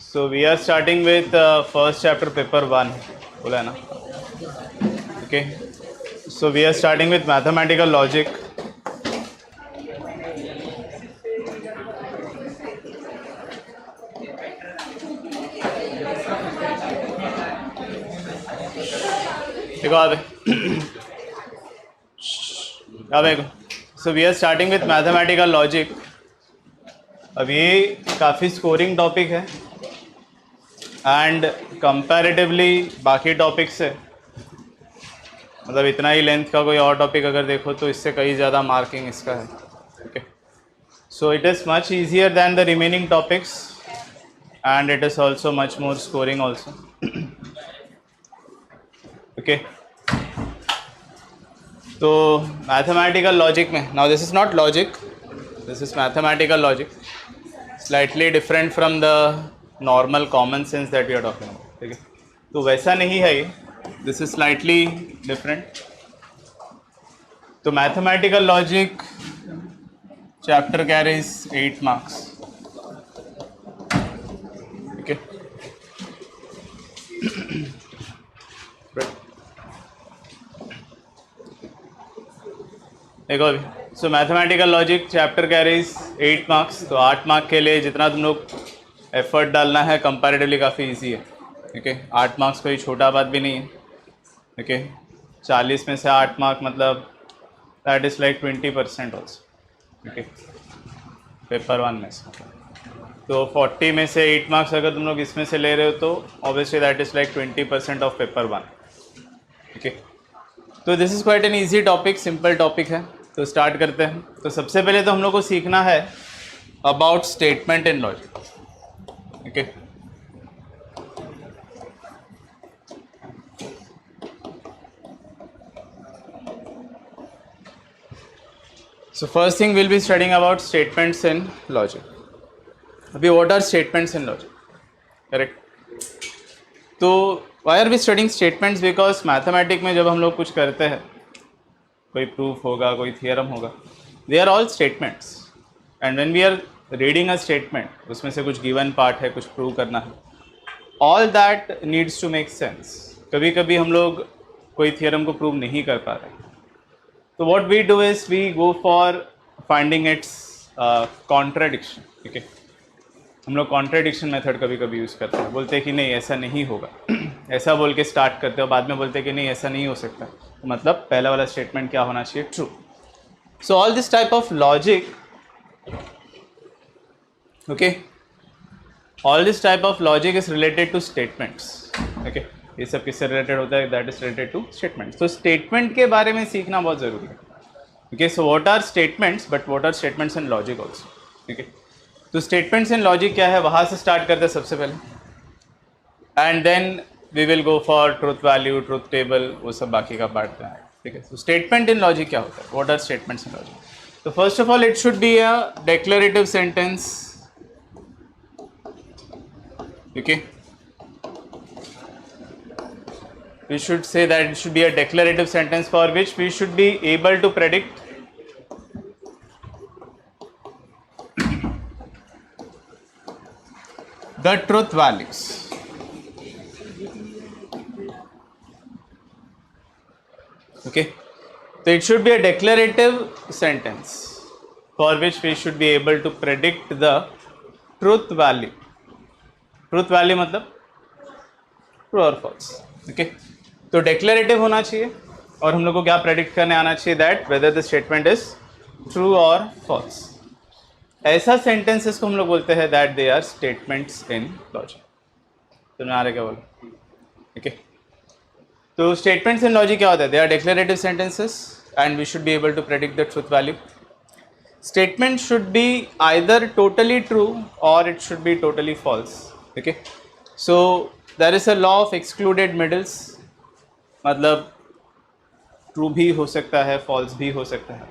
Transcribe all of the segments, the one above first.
So we are starting with first chapter paper 1 बोला है ना. Okay, so we are starting with mathematical logic. देखो अब so we are starting with mathematical logic. अब ये काफ़ी स्कोरिंग टॉपिक है एंड कंपैरेटिवली बाकी टॉपिक से मतलब इतना ही लेंथ का कोई और टॉपिक अगर देखो तो इससे कहीं ज़्यादा मार्किंग इसका है. Okay, so it is much easier than the remaining topics and it is also much more scoring also. Okay, तो मैथमेटिकल लॉजिक में now this is not logic, this is mathematical logic, slightly different from the normal common sense that we are talking about. ठीक है, तो वैसा नहीं है ये, this is slightly different. तो mathematical logic chapter carries 8 marks. ठीक है, देखो अभी सो mathematical logic chapter carries 8 marks. तो 8 मार्क के लिए जितना तुम लोग एफर्ट डालना है कंपैरेटिवली काफ़ी इजी है. ठीक है, 8 मार्क्स कोई छोटा बात भी नहीं है. ठीक है, 40 में से 8 मार्क मतलब दैट इज़ लाइक 20% ऑल्सो. ठीक है, पेपर 1 में से तो 40 में से 8 मार्क्स अगर तुम लोग इसमें से ले रहे हो तो obviously that is like 20% of paper 1. ठीक है, तो this is quite an easy topic, simple topic है. तो स्टार्ट करते हैं. तो सबसे पहले तो हम लोग को सीखना है about statement in logic. Okay, so first thing we'll be studying about statements in logic. अभी what are statements in logic? Correct. तो why are we studying statements? Because mathematics में जब हम लोग कुछ करते हैं, कोई प्रूफ होगा, कोई थियरम होगा, they are all statements. And when we are reading a statement, उसमें से कुछ गिवन पार्ट है, कुछ प्रूव करना है, all that needs to make sense. कभी कभी हम लोग कोई थियरम को प्रूव नहीं कर पा रहे, तो what we do is we go for finding its contradiction. ठीक है, हम लोग कॉन्ट्रडिक्शन मेथड कभी कभी यूज़ करते हैं. बोलते हैं कि नहीं ऐसा नहीं होगा, ऐसा बोल के स्टार्ट करते हो, बाद में बोलते हैं कि नहीं ऐसा नहीं हो सकता. तो मतलब पहला वाला स्टेटमेंट क्या होना चाहिए? True. So all this type of logic, okay, all this type of logic is related to statements. Okay, ये सब किससे रिलेटेड होता है? That is related to statements. तो स्टेटमेंट के बारे में सीखना बहुत ज़रूरी है. Okay, so what are statements, but what are statements in logic also. ठीक है, तो स्टेटमेंट्स इन लॉजिक क्या है, वहाँ से स्टार्ट करते हैं सबसे पहले, and then we will go for truth value, truth table, वो सब बाकी का पार्ट है. ठीक है, तो स्टेटमेंट इन लॉजिक क्या होता है? What are statements in logic? तो first of all it should be a declarative sentence. Okay, we should say that it should be a declarative sentence for which we should be able to predict the truth values. Okay, so it should be a declarative sentence for which we should be able to predict the truth value. Truth value मतलब true or false. Okay, तो declarative होना चाहिए और हम लोग को क्या predict करने आना चाहिए? That whether the statement is true और फॉल्स. ऐसा सेंटेंसेस को हम लोग बोलते हैं that they are statements in logic. तो मैं आ रहा क्या बोलो? ओके, तो स्टेटमेंट्स इन लॉजिक क्या होता है? They are declarative sentences and we should be able to predict the truth value. Statement should be either totally true or it should be totally false. Okay, so there is a law of excluded middles, मतलब true भी हो सकता है, false भी हो सकता है.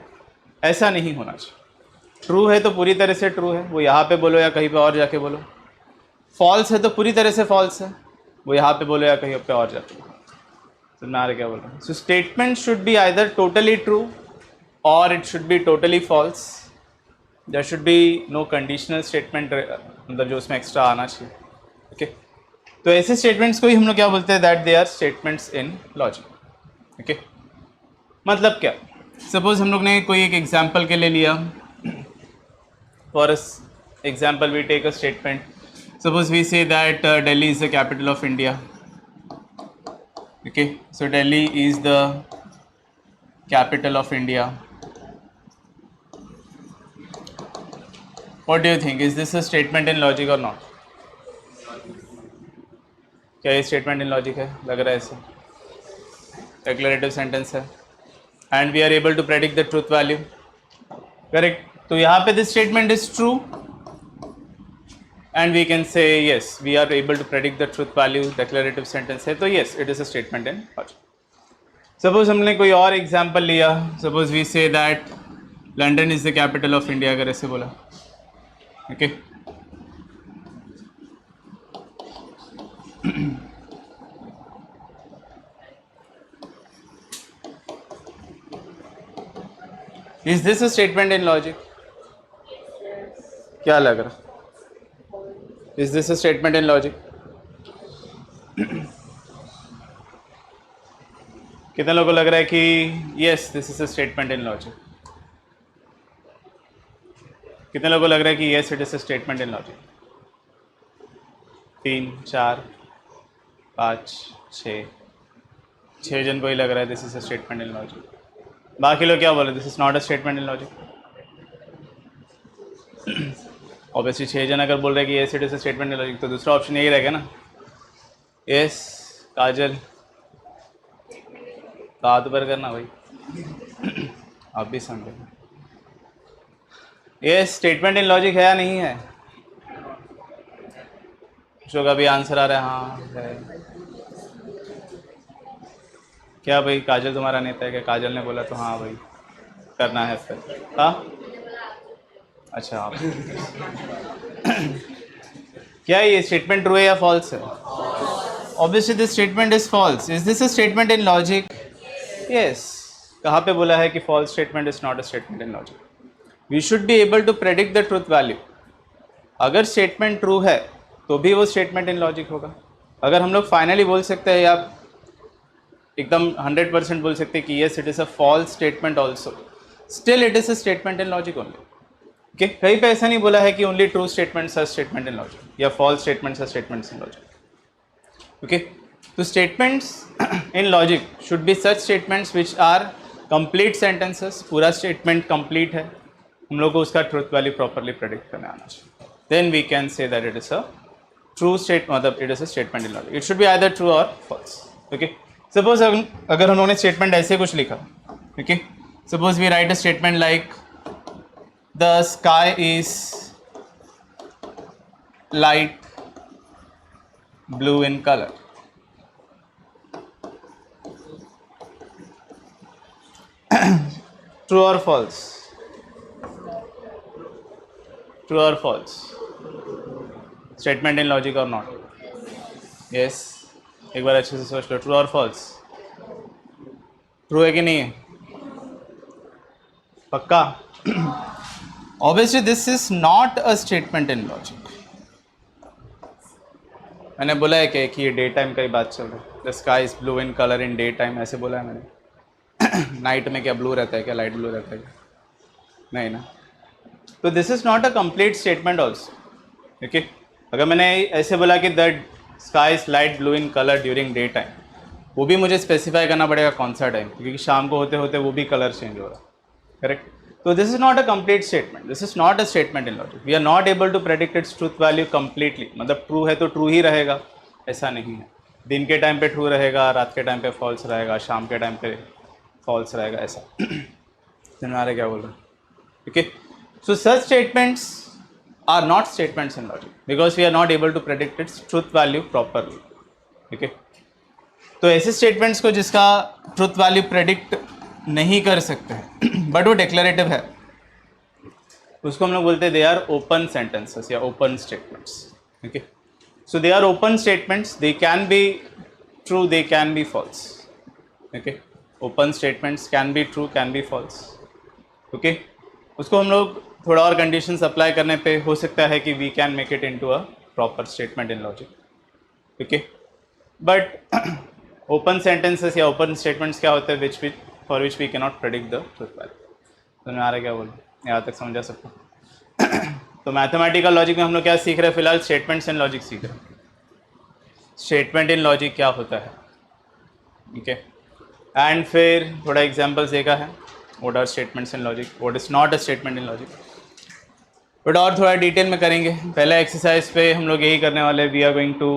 ऐसा नहीं होना चाहिए. ट्रू है तो पूरी तरह से ट्रू है, वो यहाँ पे बोलो या कहीं पे और जाके बोलो. फॉल्स है तो पूरी तरह से फॉल्स है, वो यहाँ पे बोलो या कहीं पे और जाके बोलो. तो मैं आ क्या बोल रहा हूँ? So statement should be either totally true or it should be totally false. There should be no conditional statement, मतलब जो उसमें एक्स्ट्रा आना चाहिए. ओके तो ऐसे स्टेटमेंट्स को ही हम लोग क्या बोलते हैं, that they are statements in logic. Okay मतलब क्या, सपोज हम लोग ने कोई एक एग्जाम्पल के लिए लिया. For example we take a statement, suppose we say that Delhi is the capital of India. Okay, so Delhi is the capital of India. What do you think? Is this a statement in logic or not? क्या ये statement in logic है? लग रहा है ऐसे. Declarative sentence है. And we are able to predict the truth value. Correct. तो यहाँ पे this statement is true. And we can say yes, we are able to predict the truth value. Declarative sentence है तो yes, it is a statement in logic. Suppose हमने कोई और example लिया. Suppose we say that London is the capital of India. अगर ऐसे बोला. Okay. Is this a statement in logic? क्या लग रहा? Is this a statement in logic? कितने लोगों को लग रहा है कि yes, this is a statement in logic? कितने लोगों को लग रहा है कि yes, it is a statement in logic? 3, 4, 5, 6 जन को ही लग रहा है this is a statement in logic. बाकी लोग क्या बोले, this is not a statement in logic? Obviously 6 जन अगर बोल रहे हैं कि yes, it is a statement in logic, तो दूसरा ऑप्शन यही रहेगा ना. yes, काजल हाथ ऊपर करना भाई. आप भी समझे. yes, स्टेटमेंट इन लॉजिक है या नहीं है? जो का भी आंसर आ रहा है हाँ है. क्या भाई काजल तुम्हारा नेता है क्या? काजल ने बोला तो हाँ भाई करना है फिर. हाँ अच्छा आप क्या ये स्टेटमेंट ट्रू है या फॉल्स है? Obviously this statement is false. Is this a statement in logic? Yes. कहाँ पे बोला है कि false statement is not a statement in logic? We should be able to predict the truth value. अगर statement true है तो भी वो स्टेटमेंट इन लॉजिक होगा. अगर हम लोग फाइनली बोल सकते हैं या एकदम 100% बोल सकते हैं कि yes it is a false statement also, still it is a statement in logic only. Okay कहीं पे ऐसा नहीं बोला है कि only true statements are statement in logic या false statements are statements in logic. Okay तो statements in logic should be such statements which are complete sentences. पूरा स्टेटमेंट कंप्लीट है, हम लोग को उसका ट्रूथ वैल्यू प्रॉपरली प्रेडिक्ट करने आना चाहिए. Then we can say that it is a true state, मतलब it is a statement in logic. It should be either true और फॉल्स. ओके सपोज अगर उन्होंने स्टेटमेंट ऐसे कुछ लिखा. Okay suppose we write a statement like the sky is light blue in colour. True और false? True और false? Statement in logic or not? Yes. एक बार अच्छे से सोच लो. ट्रू और फॉल्स? ट्रू है कि नहीं है? पक्का? Obviously this is not a statement in logic. मैंने बोला है कि ये डे टाइम का ही बात चल रहा है. The sky is blue in colour in day time ऐसे बोला है मैंने. नाइट में क्या ब्लू रहता है क्या? लाइट ब्लू रहता है क्या? नहीं ना. तो this is not a complete statement also. Okay अगर मैंने ऐसे बोला कि the sky is light blue in colour during day time, वो भी मुझे स्पेसिफाई करना पड़ेगा कौन सा टाइम, क्योंकि शाम को होते होते वो भी कलर चेंज हो रहा है. करेक्ट. तो this is not a complete statement. This is not a statement in logic. We are not able to predict its truth value completely. मतलब ट्रू है तो ट्रू ही रहेगा ऐसा नहीं है. दिन के टाइम पे ट्रू रहेगा, रात के टाइम पे फॉल्स रहेगा, शाम के टाइम पे फॉल्स रहेगा ऐसा. समझ आ रहा है क्या बोल रहा है? Okay so such statements are not statements in logic because we are not able to predict its truth value properly. Okay तो ऐसे स्टेटमेंट्स को जिसका ट्रूथ वैल्यू प्रेडिक्ट नहीं कर सकते हैं बट वो डिक्लेरेटिव है, उसको हम लोग बोलते हैं दे आर ओपन सेंटेंसेस या open statements. Okay so they are open statements. They can be true, they can be false. Okay open statements can be true, can be false. Okay उसको हम लोग थोड़ा और कंडीशंस अप्लाई करने पे हो सकता है कि we can make it into a proper statement in logic. Okay, but open sentences या ओपन स्टेटमेंट्स क्या होते हैं which for which we can not predict the truth value. समझ में आ रहा है क्या बोलूँ, यहाँ तक समझा सबको? तो मैथमेटिकल लॉजिक में हम लोग क्या सीख रहे हैं फिलहाल? स्टेटमेंट्स एंड लॉजिक सीख रहे हैं। स्टेटमेंट इन लॉजिक क्या होता है, ठीक है, एंड फिर थोड़ा एग्जांपल्स देखा है what are statements in logic, what is not a statement in logic, but और थोड़ा डिटेल में करेंगे। पहला एक्सरसाइज पे हम लोग यही करने वाले, we are going to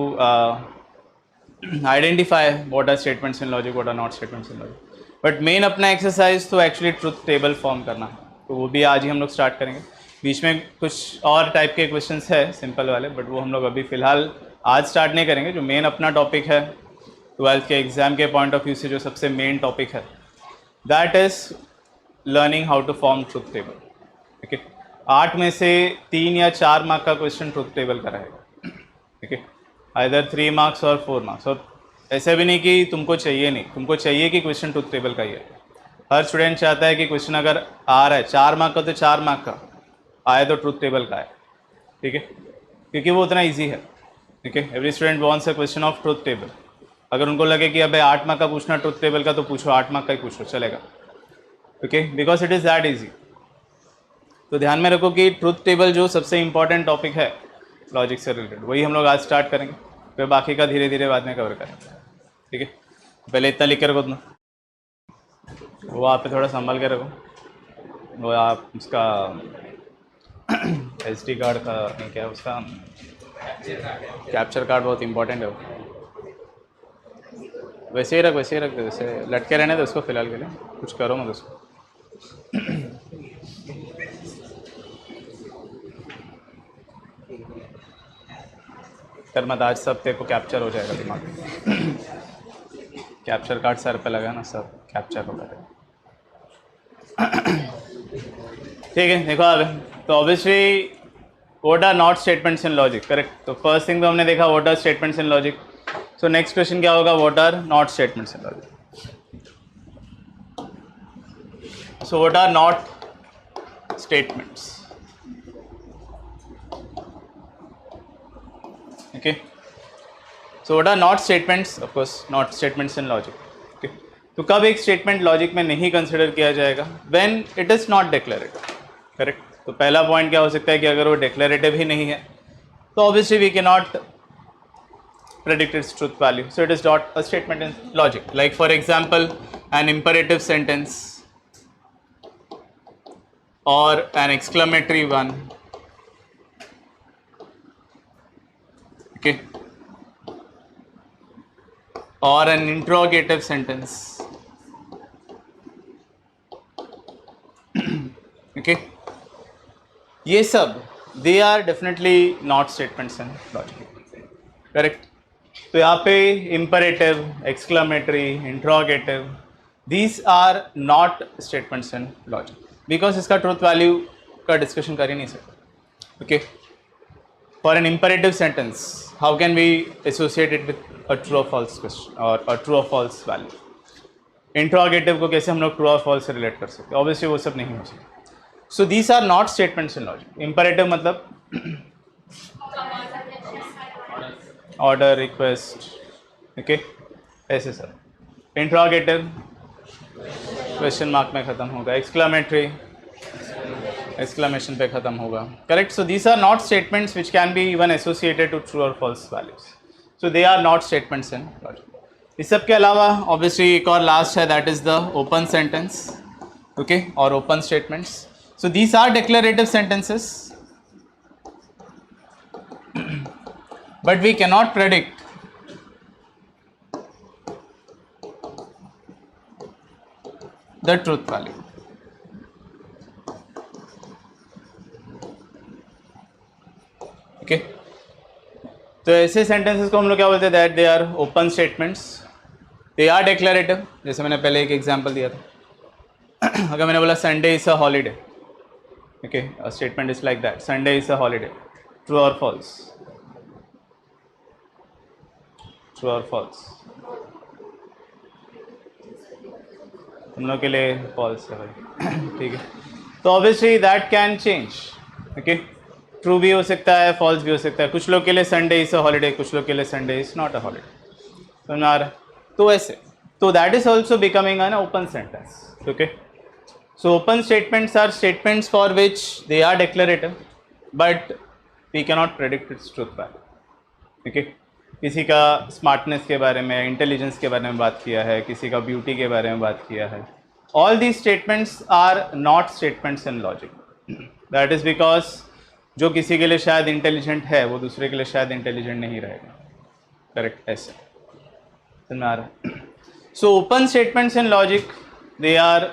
identify what are statements in logic, what are not statements in logic. But main अपना एक्सरसाइज तो एक्चुअली ट्रुथ टेबल फॉर्म करना है, तो वो भी आज ही हम लोग स्टार्ट करेंगे। बीच में कुछ और टाइप के क्वेश्चंस है सिंपल वाले, बट वो हम लोग अभी फ़िलहाल आज स्टार्ट नहीं करेंगे। जो मेन अपना टॉपिक है 12th के एग्ज़ाम के पॉइंट ऑफ व्यू से जो सबसे मेन टॉपिक है, that is learning how to form truth table. ठीक है, 8 में से 3 या 4 मार्क का क्वेश्चन ट्रुथ टेबल का रहेगा। ठीक है, आइदर 3 मार्क्स और 4 मार्क्स। और ऐसा भी नहीं कि तुमको चाहिए नहीं, तुमको चाहिए कि क्वेश्चन ट्रुथ टेबल का ही है। हर स्टूडेंट चाहता है कि क्वेश्चन अगर आ रहा है 4 मार्क का तो 4 मार्क का आए तो ट्रुथ टेबल का है। ठीक है, क्योंकि वो उतना ईजी है। ठीक है, every student wants a question of truth table. अगर उनको लगे कि अबे 8 मार्क का पूछना ट्रुथ टेबल का, तो पूछो 8 मार्क का ही पूछो, चलेगा। Okay, because it is that easy. तो ध्यान में रखो कि ट्रुथ टेबल जो सबसे इंपॉर्टेंट टॉपिक है लॉजिक से रिलेटेड, वही हम लोग आज स्टार्ट करेंगे, फिर बाकी का धीरे धीरे बाद में कवर करेंगे। ठीक है, पहले इतना लिख के रखो तुम, वो आप पे थोड़ा संभाल के रखो। वो आप उसका SD कार्ड का नहीं, क्या उसका कैप्चर कार्ड बहुत इंपॉर्टेंट है वो। वैसे ही रख दे, वैसे लटके रहने दो उसको फिलहाल के लिए, कुछ करो मत उसको। कर मत, आज सब तेरे को कैप्चर हो जाएगा दिमाग में। कैप्चर कार्ड सर पे लगा ना, सब कैप्चर हो गया। ठीक है, देखो अब तो obviously what are not statements in logic, correct. तो फर्स्ट थिंग तो हमने देखा what are statements in logic. So next question क्या होगा, what are not statements in logic. So what are not statements, okay, so what are not statements? Of course not statements in logic. okay, तो कब एक statement logic में नहीं consider किया जाएगा? When it is not declarative, correct. तो पहला point क्या हो सकता है कि अगर वो डिक्लेरेटिव ही नहीं है तो obviously we can not predict its truth value, so it is not a statement in logic. Like for example an imperative sentence or an exclamatory one, okay, or an interrogative sentence, okay, ये सब they are definitely not statements in logic, correct। तो यहाँ पे imperative, exclamatory, interrogative, these are not statements in logic because इसका truth value का discussion कर ही नहीं सकते। okay, for an imperative sentence how can we associate it with a true or false question or a true or false value? Interrogative को कैसे हम लोग true or false से relate कर सकते? obviously वो सब नहीं हो सकता। so these are not statements in logic। imperative मतलब ऑर्डर, रिक्वेस्ट, ओके, ऐसे सब। इंट्रोगेटिव क्वेश्चन मार्क में ख़त्म होगा, एक्सक्लामेटरी एक्सक्लामेशन पे ख़त्म होगा, correct. So these are not statements which can be even associated to true और false values, so they are not statements in logic. इस सब के अलावा ऑब्वियसली एक और लास्ट है, that is the open sentence, okay, और open statements. So these are declarative sentences, but we cannot predict the truth value। okay, तो ऐसे सेंटेंसेस को हम लोग क्या बोलते हैं, that they are open statements, they are declarative. जैसे मैंने पहले एक एग्जांपल दिया था। अगर मैंने बोला Sunday is a holiday, okay, a statement is like that, Sunday is a holiday, true और फॉल्स, ट्रू और फॉल्स। हम लोग के लिए फॉल्स है भाई। ठीक है, तो obviously that can change, okay. True भी हो सकता है, फॉल्स भी हो सकता है. कुछ लोग के लिए संडे इज अ हॉलीडे, कुछ लोग के लिए Sunday is not a holiday. समझ आ रहा है? तो ऐसे, तो that is also becoming an open sentence. Okay, so open statements are statements for which they are declarative but we cannot predict its truth value. Okay, किसी का smartness के बारे में, इंटेलिजेंस के बारे में बात किया है, किसी का ब्यूटी के बारे में बात किया है. All these statements are not statements in logic. That is because जो किसी के लिए शायद इंटेलिजेंट है वो दूसरे के लिए शायद इंटेलिजेंट नहीं रहेगा. करेक्ट, ऐसे समझ में आ रहा है? So open statements in logic they are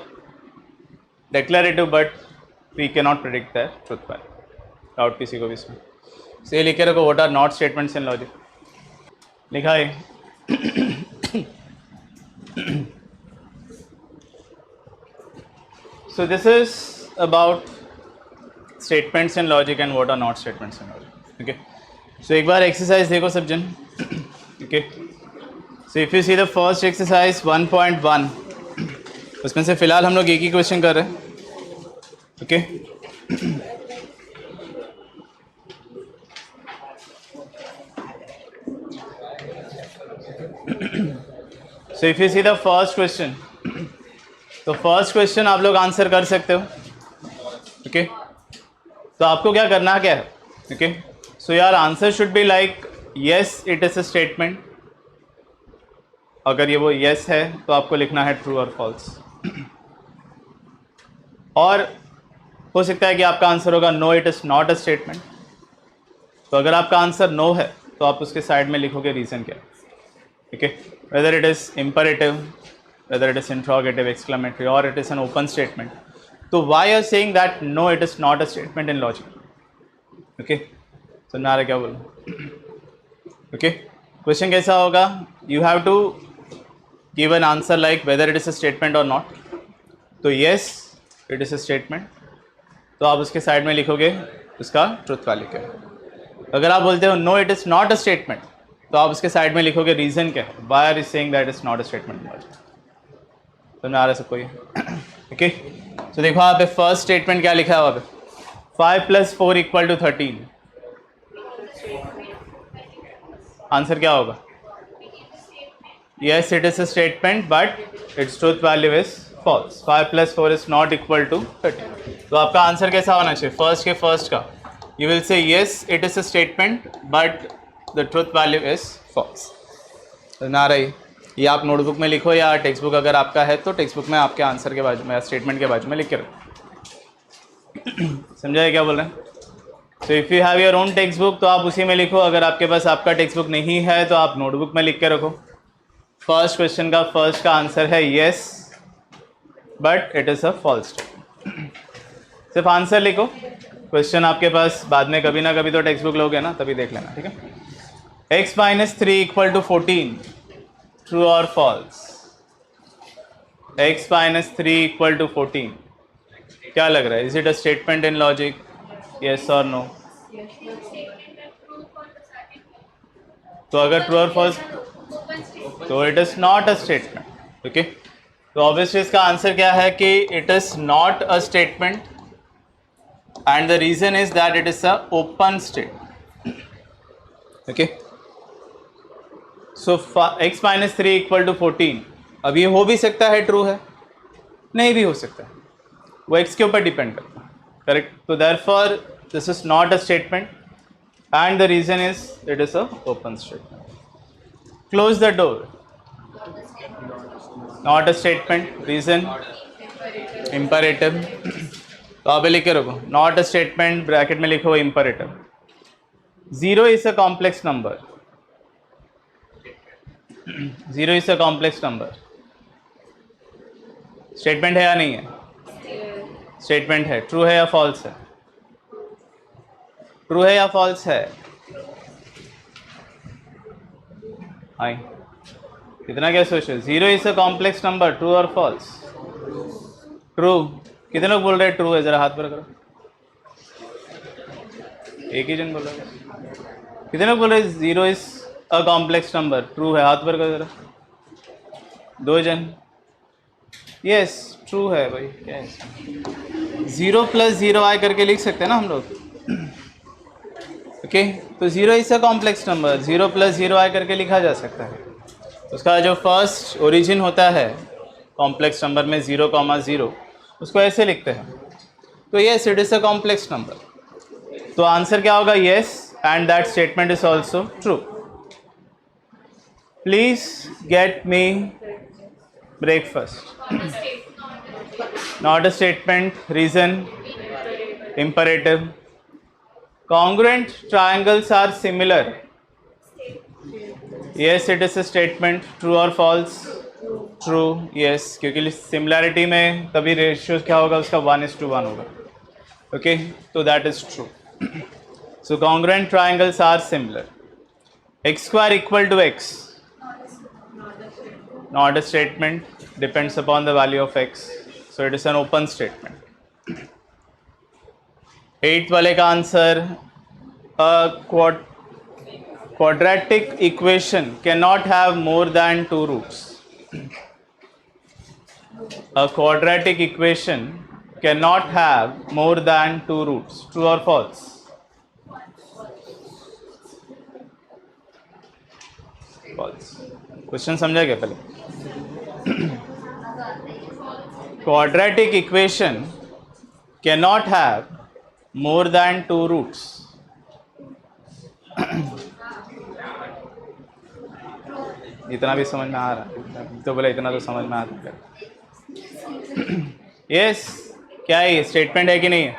declarative but we can not predict the truth value. Doubt किसी को भी इसमें? से लिखे रखो, what are not statements in logic. लिखा है. So this is about statements in logic and what are not statements in logic. Okay, so एक बार exercise देखो सब जन. Okay, so if you see the first exercise 1.1, उसमें से फिलहाल हम लोग एक ही क्वेश्चन कर रहे हैं. Okay, so if you see the first question, तो फर्स्ट क्वेश्चन आप लोग आंसर कर सकते हो. ओके, तो आपको क्या करना क्या है? ओके, सो यार answer should be like yes it is a statement. अगर ये वो येस है तो आपको लिखना है ट्रू और फॉल्स. और हो सकता है कि आपका आंसर होगा no it is not a statement. तो अगर आपका आंसर नो है तो आप उसके साइड में लिखोगे रीज़न क्या. Okay, whether it is imperative, whether it is interrogative, exclamatory, or it is an open statement. So why you are saying that no, it is not a statement in logic? Okay, so नारे क्या बोलो? Okay, question कैसा होगा? You have to give an answer like whether it is a statement or not. तो yes, it is a statement. तो आप उसके side में लिखोगे उसका ट्रुथ वैल्यू क्या है. अगर आप बोलते हो no, it is not a statement, तो आप उसके साइड में लिखोगे रीज़न क्या है. Why are you saying that it's not a statement in logic? समझ आ रहा है सबको ये? ओके, तो देखो यहाँ पे फर्स्ट स्टेटमेंट क्या लिखा है वहाँ पे, 5 + 4 = 13. आंसर क्या होगा? Yes it is a statement but its truth value is false. 5 + 4 is not equal to 13. तो आपका आंसर कैसा होना चाहिए? फर्स्ट के फर्स्ट का you will say yes it is a statement but the truth value is false. समझ आ रही? ये आप नोटबुक में लिखो या टेक्स्ट बुक अगर आपका है तो टेक्स्ट बुक में आपके आंसर के बाजू में या स्टेटमेंट के बाजू में लिख के रखो. समझाए क्या बोल रहे हैं? So if you have your own text book तो आप उसी में लिखो. अगर आपके पास आपका टेक्स्ट बुक नहीं है तो आप नोटबुक में लिख के रखो. फर्स्ट क्वेश्चन का फर्स्ट का आंसर है yes but it is a false. सिर्फ आंसर लिखो, क्वेश्चन आपके पास बाद में कभी ना कभी तो टेक्स्ट बुक लोगे ना, तभी देख लेना. ठीक है. x - 3 = 14. ट्रू और फॉल्स? x - 3 = 14. क्या लग रहा है? Is it a statement in logic? Yes और नो? तो अगर ट्रू और फॉल्स तो it is not a statement. Okay, तो ऑब्वियसली इसका आंसर क्या है कि it is not a statement and the reason is that it is a open statement. Okay, so x - 3 = 14. अब ये हो भी सकता है ट्रू है, नहीं भी हो सकता है, वो x के ऊपर डिपेंड करता है. करेक्ट. तो therefore this is not a statement and the reason is it is a open statement. Close the door. Not a statement. Reason imperative. तो आप लिख के रखो नॉट अ स्टेटमेंट, ब्रैकेट में लिखो imperative. 0 is a complex number. 0 is a complex number. Statement है या नहीं है? स्टेटमेंट है. ट्रू है या फॉल्स है? ट्रू है या फॉल्स है? हाई, कितना क्या सोच रहे? 0 is a complex number. True और फॉल्स? ट्रू. कितने लोग बोल रहे हैं ट्रू है? जरा हाथ पर करो. एक ही जन बोल रहा है. कितने लोग बोल रहे हैं 0 is a complex number? True है? हाथ पर करो जरा. 2 जन. यस, ट्रू है भाई. क्या है? 0 + 0 i करके लिख सकते हैं ना हम लोग. ओके तो 0 is a complex number, 0 + 0i करके लिखा जा सकता है। उसका जो फर्स्ट ओरिजिन होता है कॉम्प्लेक्स नंबर में 0,0 उसको ऐसे लिखते हैं। तो yes it is a complex number. तो आंसर क्या होगा? Yes, and that statement is also true. Please get me breakfast. Not a statement, reason imperative. Congruent triangles are similar. Yes, it is a statement. True or false? True. Yes, क्योंकि similarity में तभी ratio क्या होगा उसका 1:1 होगा। Okay तो that is true. So congruent triangles are similar. x² = x. Not a statement. Depends upon the value of x. So it is an open statement. 8th वाले का answer, quadratic equation cannot have more than 2 roots. A quadratic equation cannot have more than 2 roots. True or false? False. Question समझा क्या पहले? Quadratic equation cannot have more than 2 roots. इतना भी समझ में आ रहा तो बोले इतना तो समझ में आ रहा है। यस, क्या है ये स्टेटमेंट है कि नहीं है?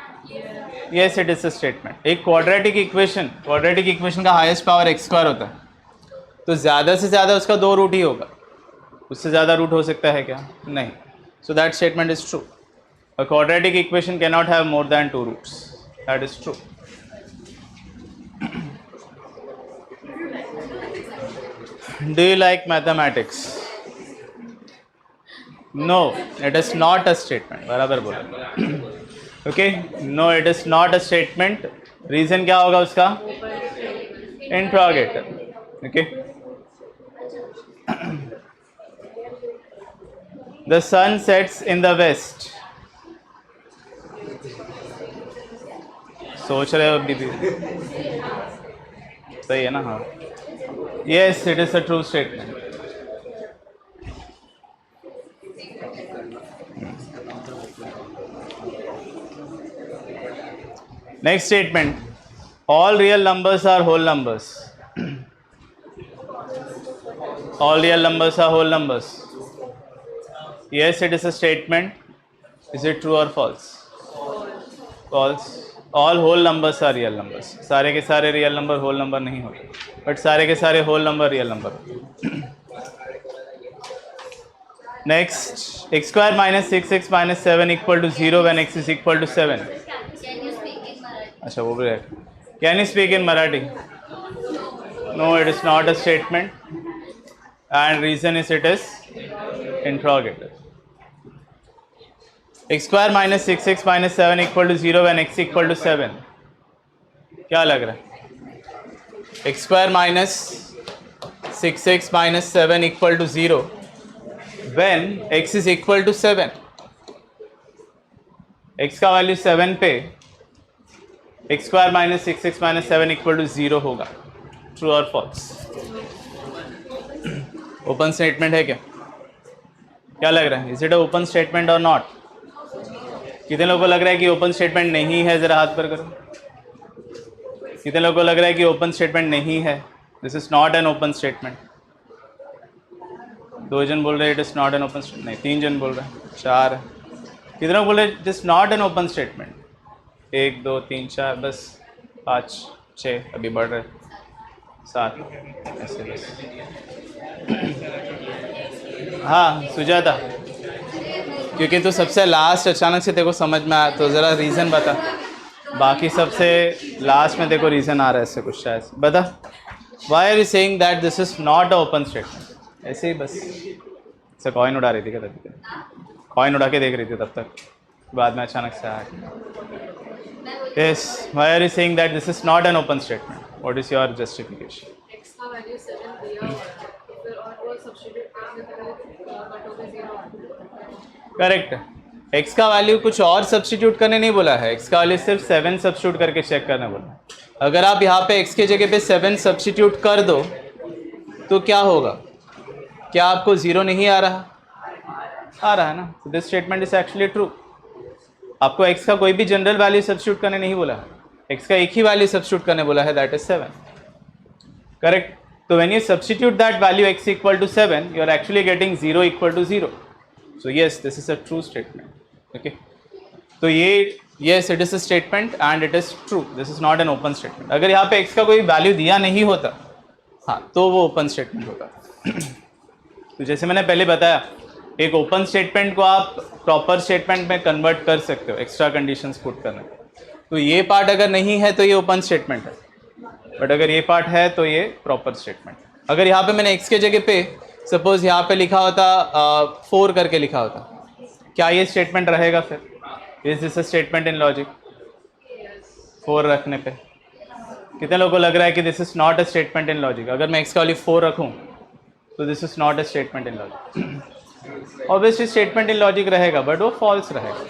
Yes it is a statement. एक क्वाड्रेटिक इक्वेशन का हाईएस्ट पावर x² होता है, तो ज़्यादा से ज़्यादा उसका 2 रूट ही होगा। उससे ज़्यादा रूट हो सकता है क्या? नहीं। So that statement is true. A quadratic equation cannot have more than 2 roots. That is true. Do you like mathematics? No, it is not a statement. बराबर बोला। Okay, no, it is not a statement. Reason क्या होगा उसका? Interrogative. Okay. The sun sets in the west. सोच रहे हो अभी भी? सही है ना? हाँ, yes it is a true statement. Next statement, all real numbers are whole numbers. All real numbers are whole numbers. Yes it is a statement. Is it true और false? False. All whole numbers are real numbers. सारे के सारे real number whole number नहीं होते, but सारे के सारे whole number real number होते। Next, x² - 6x - 7 = 0 when x = 7। अच्छा वो भी है। Can you speak in Marathi? No, it is not a statement, and reason is it is interrogative. x² - 6x - 7 = 0 when x = 7। क्या लग रहा है? x² - 6x - 7 = 0 when x = 7। x का वैल्यू 7 पे x² - 6x - 7 = 0 होगा। ट्रू और फॉल्स? ओपन स्टेटमेंट है क्या? क्या लग रहा है? Is it a open statement और नॉट? कितने लोगों को लग रहा है कि ओपन स्टेटमेंट नहीं है? ज़रा हाथ पर करो। कितने लोगों को लग रहा है कि ओपन स्टेटमेंट नहीं है? This is not an open statement. 2 जन बोल रहे हैं it is not an open statement. नहीं, 3 जन बोल रहे हैं, 4। कितने लोग बोल रहे हैं it is not an open statement? 1 2 3 4, बस 5 6, अभी बढ़ रहे 7, ऐसे बस। हाँ सुजाता, क्योंकि तू सबसे लास्ट अचानक से तेरे को समझ में आया, तो ज़रा रीज़न बता। बाकी सबसे लास्ट में देखो रीज़न आ रहा है इससे कुछ शायद। बता, why are you saying that this is not a open statement? ऐसे ही बस से कॉइन उड़ा रही थी क्या तभी? कॉइन उड़ा के देख रही थी तब तक, बाद में अचानक से आया। Yes, why are you saying that this is not an open statement? What is your justification? x का वैल्यू 7 दिया फिर और वो सब्स्टिट्यूट करने के करेक्ट। x का वैल्यू कुछ और सब्स्टिट्यूट करने नहीं बोला है, x का वैल्यू सिर्फ 7 सब्स्टिट्यूट करके चेक करने बोला है। अगर आप यहाँ पे x के जगह पे 7 सब्स्टिट्यूट कर दो तो क्या होगा? क्या आपको 0 नहीं आ रहा? आ रहा है ना. This statement is actually true. आपको x का कोई भी जनरल वैल्यू सब्स्टिट्यूट करने नहीं बोला है, x का एक ही वैल्यू सब्स्टिट्यूट करने बोला है, दैट इज 7. करेक्ट. तो when you substitute that value x equal to 7, you are actually getting 0 equal to 0. So yes, this is a true statement. Okay, तो ये yes it is a statement and it is true. This is not an open statement. अगर यहाँ पे x का कोई value दिया नहीं होता, हाँ, तो वो ओपन स्टेटमेंट होता. तो जैसे मैंने पहले बताया, एक ओपन स्टेटमेंट को आप प्रॉपर स्टेटमेंट में कन्वर्ट कर सकते हो एक्स्ट्रा कंडीशंस पुट करने. तो ये पार्ट अगर नहीं है तो ये ओपन स्टेटमेंट है, बट अगर ये पार्ट है तो ये प्रॉपर स्टेटमेंट. अगर यहाँ पे मैंने x के जगह पे सपोज यहाँ पे लिखा होता 4 करके लिखा होता, क्या ये स्टेटमेंट रहेगा फिर? Is this a statement in logic? 4 रखने पे कितने लोगों को लग रहा है कि this is not a statement in logic? अगर मैं x का वैल्यू 4 रखूँ तो this is not a statement in logic. Obviously statement in logic रहेगा, बट वो फॉल्स रहेगा.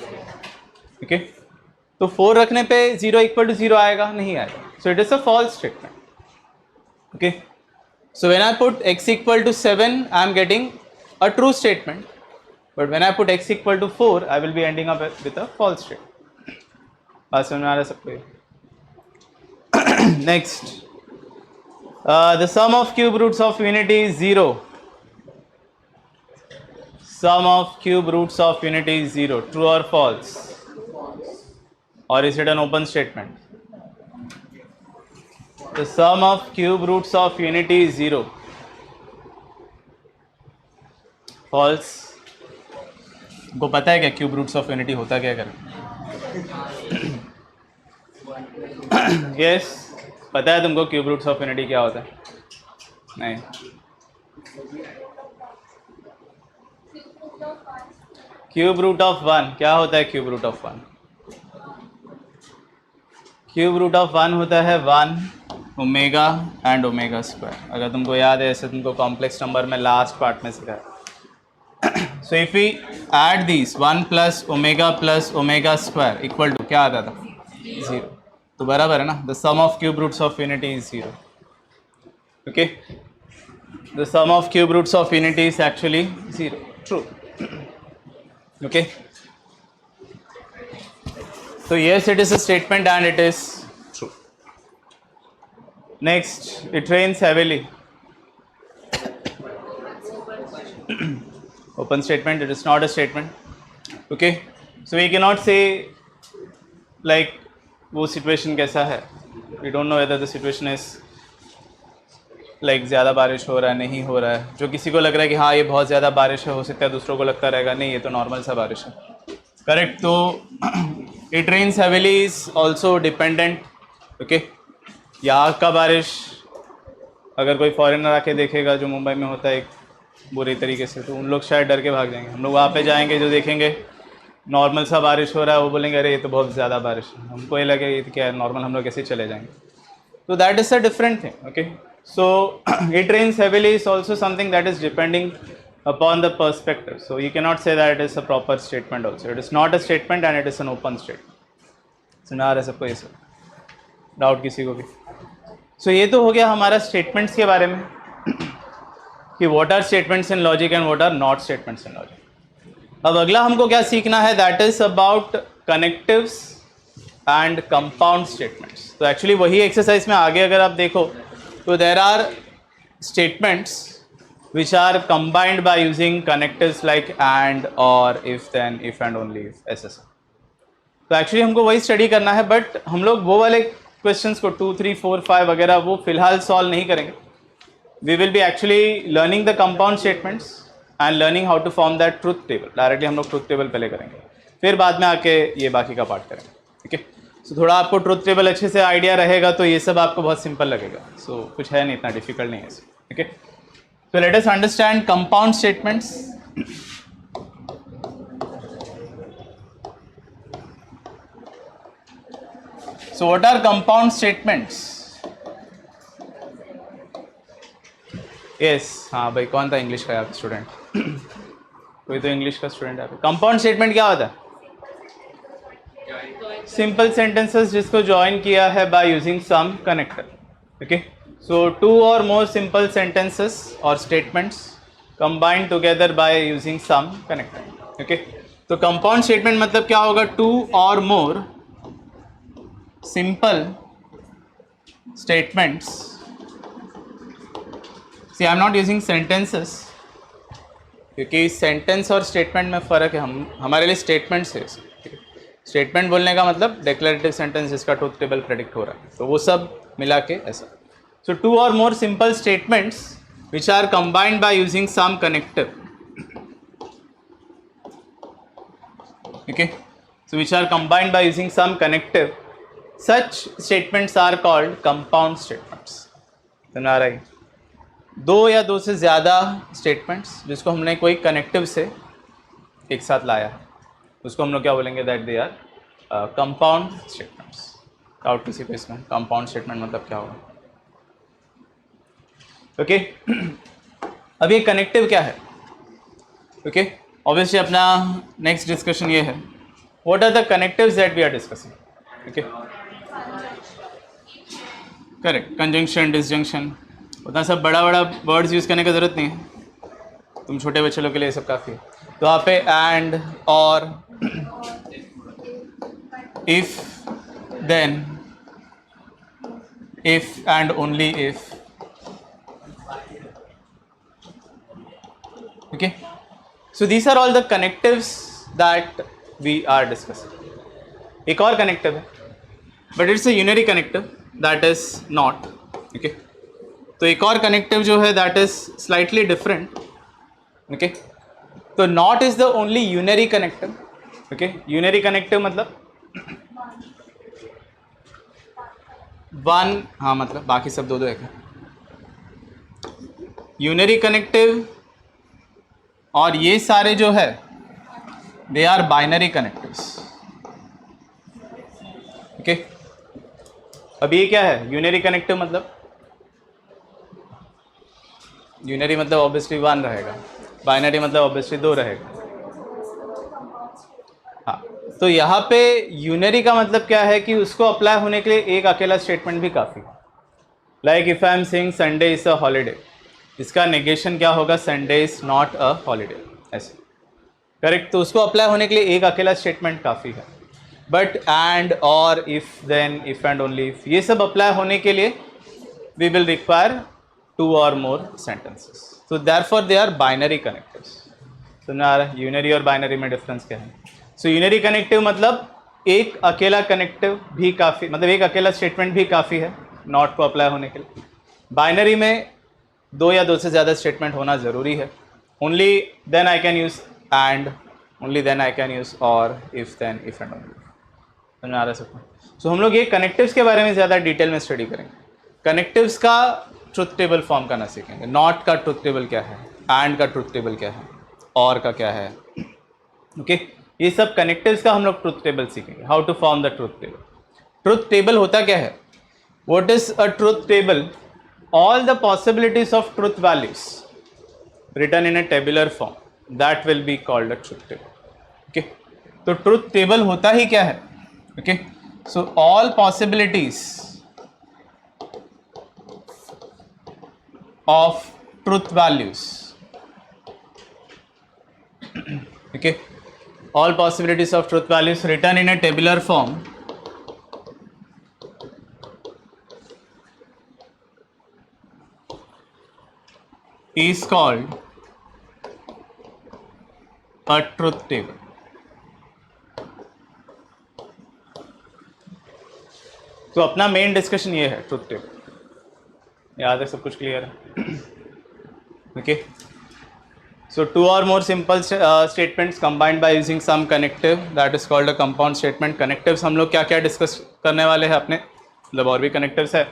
ओके, तो 4 रखने पे 0 इक्वल टू 0 आएगा? नहीं आएगा. So it is a false statement. Okay, so when I put x equal to 7, I am getting a true statement, but when I put x equal to 4, I will be ending up with a false statement. बात समझ में आ रहा है सबको? Next, the sum of cube roots of unity is 0. Sum of cube roots of unity is 0. True or false? Or is it an open statement? The sum of cube roots of unity is 0. False. को पता है क्या cube roots of unity होता क्या करें? Yes, पता है तुमको क्यूब रूट्स ऑफ यूनिटी क्या होता है? नहीं. क्यूब रूट ऑफ 1 क्या होता है? Cube root of 1, cube root of 1 होता है 1 ओमेगा एंड ओमेगा स्क्वायर. अगर तुमको याद है, ऐसे तुमको कॉम्प्लेक्स नंबर में लास्ट पार्ट में सिखाया. So if we add this 1 plus omega square equal to क्या आता था? 0. तो बराबर है ना. The sum of cube roots of unity is 0. Okay, the sum of cube roots of unity is actually 0. True. Okay, so yes, it is a statement and it is true. Next, it rains heavily. Open statement. It is not a statement. Okay, so we cannot say like वो situation कैसा है. We don't know whether the situation is like ज़्यादा बारिश हो रहा है, नहीं हो रहा है. जो किसी को लग रहा है कि हाँ ये बहुत ज़्यादा बारिश है, हो सकता है दूसरों को लगता रहेगा नहीं ये तो नॉर्मल सा बारिश है. करेक्ट. तो it rains heavily is also dependent. Okay, यहाँ का बारिश अगर कोई फॉरेनर आके देखेगा जो मुंबई में होता है एक बुरी तरीके से, तो उन लोग शायद डर के भाग जाएंगे. हम लोग वहाँ पे जाएंगे, जो देखेंगे नॉर्मल सा बारिश हो रहा है, वो बोलेंगे अरे ये तो बहुत ज़्यादा बारिश है. हमको ये लगे ये क्या है नॉर्मल, हम लोग कैसे चले जाएंगे. तो that is a different thing. Okay, so it rains heavily is also something that is depending upon the perspective. So you cannot say that it is a proper statement also. It is not a statement and it is an open statement. सुना रहे सबको ये सब? Doubt किसी को भी? So ये तो हो गया हमारा statements के बारे में कि what are statements in logic and what are not statements in logic. अब अगला हमको क्या सीखना है? That is about connectives and compound statements. तो एक्चुअली वही एक्सरसाइज में आगे अगर आप देखो तो there are statements which are combined by using connectives like and, or, if, then, if and only if, etc. तो एक्चुअली हमको वही स्टडी करना है, बट हम लोग वो वाले क्वेश्चंस को 2, 3, 4, 5 वगैरह वो फिलहाल सॉल्व नहीं करेंगे. We will be actually learning the compound statements and learning how to form that truth table. Directly हम लोग ट्रुथ टेबल पहले करेंगे, फिर बाद में आके ये बाकी का पार्ट करेंगे. ठीक है, सो थोड़ा आपको ट्रुथ टेबल अच्छे से आइडिया रहेगा तो ये सब आपको बहुत सिंपल लगेगा. सो कुछ है नहीं, इतना डिफिकल्ट नहीं है. ठीक है, so let us understand compound statements. So what are compound statements? Yes, हाँ भाई, कौन था इंग्लिश का यहाँ स्टूडेंट? कोई तो इंग्लिश का स्टूडेंट है. कंपाउंड स्टेटमेंट क्या होता है? सिंपल सेंटेंसेस जिसको ज्वाइन किया है by using some connector. Okay, so 2 or more simple sentences or statements combined together by using some connector. Okay, तो कंपाउंड स्टेटमेंट मतलब क्या होगा? 2 or more simple statements. See I am not using sentences क्योंकि sentence और statement में फ़र्क है. हमारे लिए स्टेटमेंट्स है. स्टेटमेंट बोलने का मतलब डिक्लेरेटिव सेंटेंस जिसका ट्रुथ टेबल प्रेडिक्ट हो रहा है, तो वो सब मिला के ऐसा. So 2 or more simple statements which are combined by using some connective. Okay, so which are combined by using some connective, such statements are called compound statements. समझ आ रहा है? 2 या 2 से ज़्यादा स्टेटमेंट्स जिसको हमने कोई कनेक्टिव से एक साथ लाया है उसको हम लोग क्या बोलेंगे? That they are compound statements. Doubt किसी पे इसमें? कंपाउंड स्टेटमेंट मतलब क्या होगा? ओके, अब ये कनेक्टिव क्या है? ओके, ऑब्वियसली अपना नेक्स्ट डिस्कशन ये है, what are the connectives that we are discussing. Okay, correct. Conjunction, disjunction, उतना सब बड़ा बड़ा वर्ड्स यूज़ करने की ज़रूरत नहीं है. तुम छोटे बच्चे लोग के लिए ये सब काफ़ी है. तो वहाँ पे and, or, if, then, if and only if. Okay, so these are all the connectives that we are discussing. एक और connective है, but it's a unary connective that is not. okay, तो एक और connective जो है that is slightly different. okay, तो not is the only unary connective. okay, unary connective मतलब वन, हाँ मतलब बाकी सब दो एक है. unary connective और ये सारे जो है they are binary connectives. Okay, अब ये क्या है? यूनरी कनेक्टिव मतलब, यूनरी मतलब ऑब्वियसली 1 रहेगा, बाइनरी मतलब ऑब्वियसली 2 रहेगा. हाँ, तो यहाँ पे यूनरी का मतलब क्या है कि उसको अप्लाई होने के लिए एक अकेला स्टेटमेंट भी काफ़ी. Like if I am saying Sunday is a holiday, इसका नेगेशन क्या होगा? Sunday is not a holiday. ऐसे करेक्ट. तो उसको अप्लाई होने के लिए एक अकेला स्टेटमेंट काफ़ी है. But and, or, if, then, if and only if, ये सब अप्लाई होने के लिए we will require 2 or more sentences. So therefore they are binary connectives. समझ आ रहा है? यूनरी और बाइनरी में डिफरेंस क्या है? सो यूनरी कनेक्टिव मतलब एक अकेला कनेक्टिव भी काफ़ी, मतलब एक अकेला स्टेटमेंट भी काफ़ी है नॉट को अप्लाई होने के लिए. बाइनरी में 2 या 2 से ज़्यादा स्टेटमेंट होना ज़रूरी है. Only then I can use and, only then I can use or, if, then, if and only. समझ आ रहा है सबको? सो हम लोग ये कनेक्टिव्स के बारे में ज़्यादा डिटेल में स्टडी करेंगे. कनेक्टिव्स का ट्रुथ टेबल फॉर्म करना सीखेंगे. नॉट का ट्रुथ टेबल क्या है, एंड का ट्रुथ टेबल क्या है, और का क्या है. ओके, ये सब कनेक्टिव्स का हम लोग ट्रुथ टेबल सीखेंगे. How to form the truth table. Truth table होता क्या है? What is a truth table? All the possibilities of truth values written in a tabular form, that will be called a truth table. okay, तो truth table होता ही क्या है? okay, so all possibilities of truth values, okay, all possibilities of truth values written in a tabular form is called a truth table. तो अपना main discussion ये है truth table. याद है? सब कुछ क्लियर है? Okay, so 2 or more simple statements combined by using some connective, that is called a compound statement. Connectives हम लोग क्या क्या डिस्कस करने वाले हैं अपने, मतलब और भी कनेक्टिव्स है,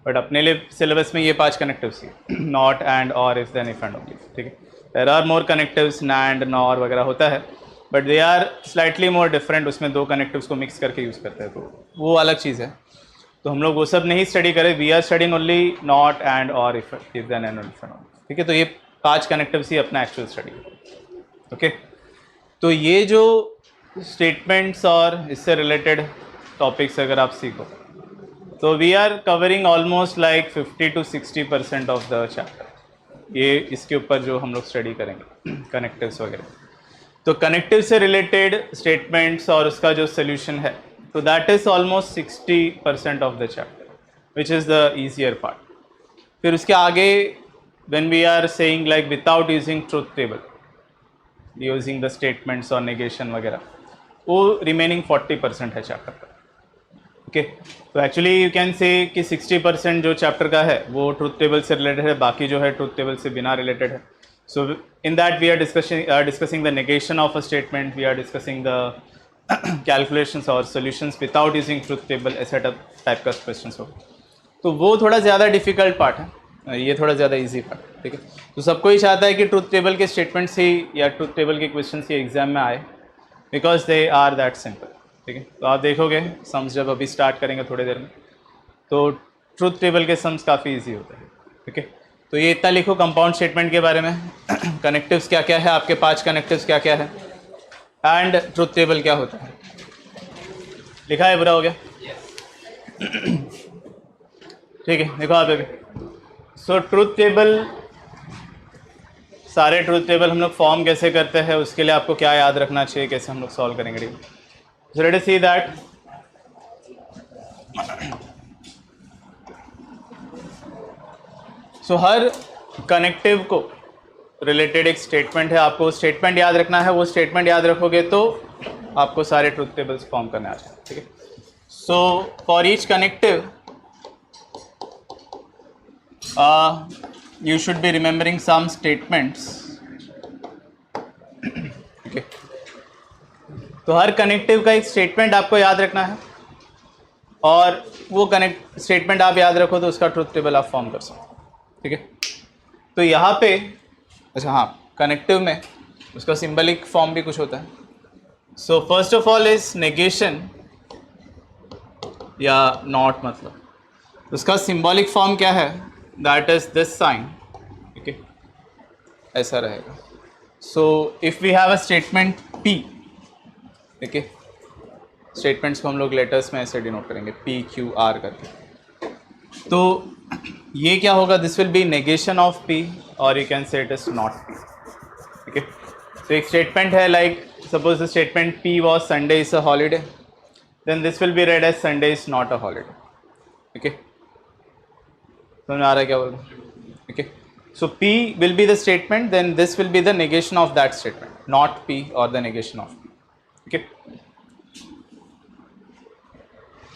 बट अपने लिए सिलेबस में ये 5 कनेक्टिव्स है. Not, and, or, if, then, if and only. ठीक है, there are more connectives, nand, nor वगैरह होता है, but they are slightly more different. उसमें 2 कनेक्टिव्स को मिक्स करके यूज़ करते हैं, तो वो अलग चीज़ है. तो हम लोग वो सब नहीं स्टडी करें. We are studying only not, and, or, if, then, and, if and only. ठीक है, तो ये 5 कनेक्टिव्स ही अपना एक्चुअल स्टडी है. ओके, तो ये जो स्टेटमेंट्स और इससे रिलेटेड टॉपिक्स अगर आप सीखो तो we are covering almost like 50 to 60% of the chapter. ये इसके ऊपर जो हम लोग स्टडी करेंगे कनेक्टिव्स वगैरह। तो कनेक्टिव से रिलेटेड स्टेटमेंट्स और उसका जो सोल्यूशन है तो that is almost 60% of the chapter which is the easier part. फिर उसके आगे when we are saying like without using truth table, using the statements और नेगेशन वगैरह, वो रिमेनिंग 40% है चैप्टर का। ओके, तो एक्चुअली यू कैन से कि 60% जो चैप्टर का है वो ट्रुथ टेबल से रिलेटेड है, बाकी जो है ट्रुथ टेबल से बिना रिलेटेड है। So in that we are discussing the negation of a statement, we are discussing the calculations और solutions without using truth table, ऐसा टाइप का क्वेश्चंस हो। तो वो थोड़ा ज़्यादा डिफ़िकल्ट पार्ट है, ये थोड़ा ज़्यादा ईजी पार्ट है। ठीक है, तो सबको ही चाहता है कि ट्रुथ टेबल के स्टेटमेंट्स ही या ट्रुथ टेबल के क्वेश्चन ही एग्जाम में आए, because they are that simple. ठीक है, तो आप देखोगे सम्स जब अभी स्टार्ट करेंगे थोड़ी देर में, तो ट्रुथ टेबल के सम्स काफ़ी इजी होते हैं। ठीक है, तो ये इतना लिखो कंपाउंड स्टेटमेंट के बारे में, कनेक्टिव्स क्या क्या है आपके, 5 कनेक्टिव्स क्या क्या है, एंड ट्रुथ टेबल क्या होता है। लिखा है, बुरा हो गया? ठीक है, देखो आप अभी। सो ट्रुथ टेबल, सारे ट्रुथ टेबल हम लोग फॉर्म कैसे करते हैं, उसके लिए आपको क्या याद रखना चाहिए, कैसे हम लोग सॉल्व करेंगे। So let us see that so her connective को रिलेटेड एक स्टेटमेंट है, आपको स्टेटमेंट याद रखना है। वो स्टेटमेंट याद रखोगे तो आपको सारे ट्रुथ टेबल्स फॉर्म करने आ जाएंगे। ठीक है, so for each connective you should be remembering some statements. Okay, तो हर कनेक्टिव का एक स्टेटमेंट आपको याद रखना है, और वो स्टेटमेंट आप याद रखो तो उसका ट्रुथ टेबल आप फॉर्म कर सकते हो। ठीक है, तो यहाँ पे अच्छा हाँ, कनेक्टिव में उसका सिंबलिक फॉर्म भी कुछ होता है। So first of all is negation या नॉट, मतलब उसका सिंबॉलिक फॉर्म क्या है, दैट इज दिस साइन। ठीक है, ऐसा रहेगा। So if we have a statement P, ठीक है, स्टेटमेंट्स को हम लोग लेटर्स में ऐसे डिनोट करेंगे PQR करके। तो ये क्या होगा, this will be negation of P, और you can say it is not P। ठीक है, तो एक स्टेटमेंट है like suppose the statement P was Sunday is a holiday, then this will be read as Sunday is not a holiday. ठीक है, समझ में आ रहा है क्या बोल रहा हूँ? ठीक है, so P will be the statement, then this will be the negation of that statement, not P or the negation of P. Okay,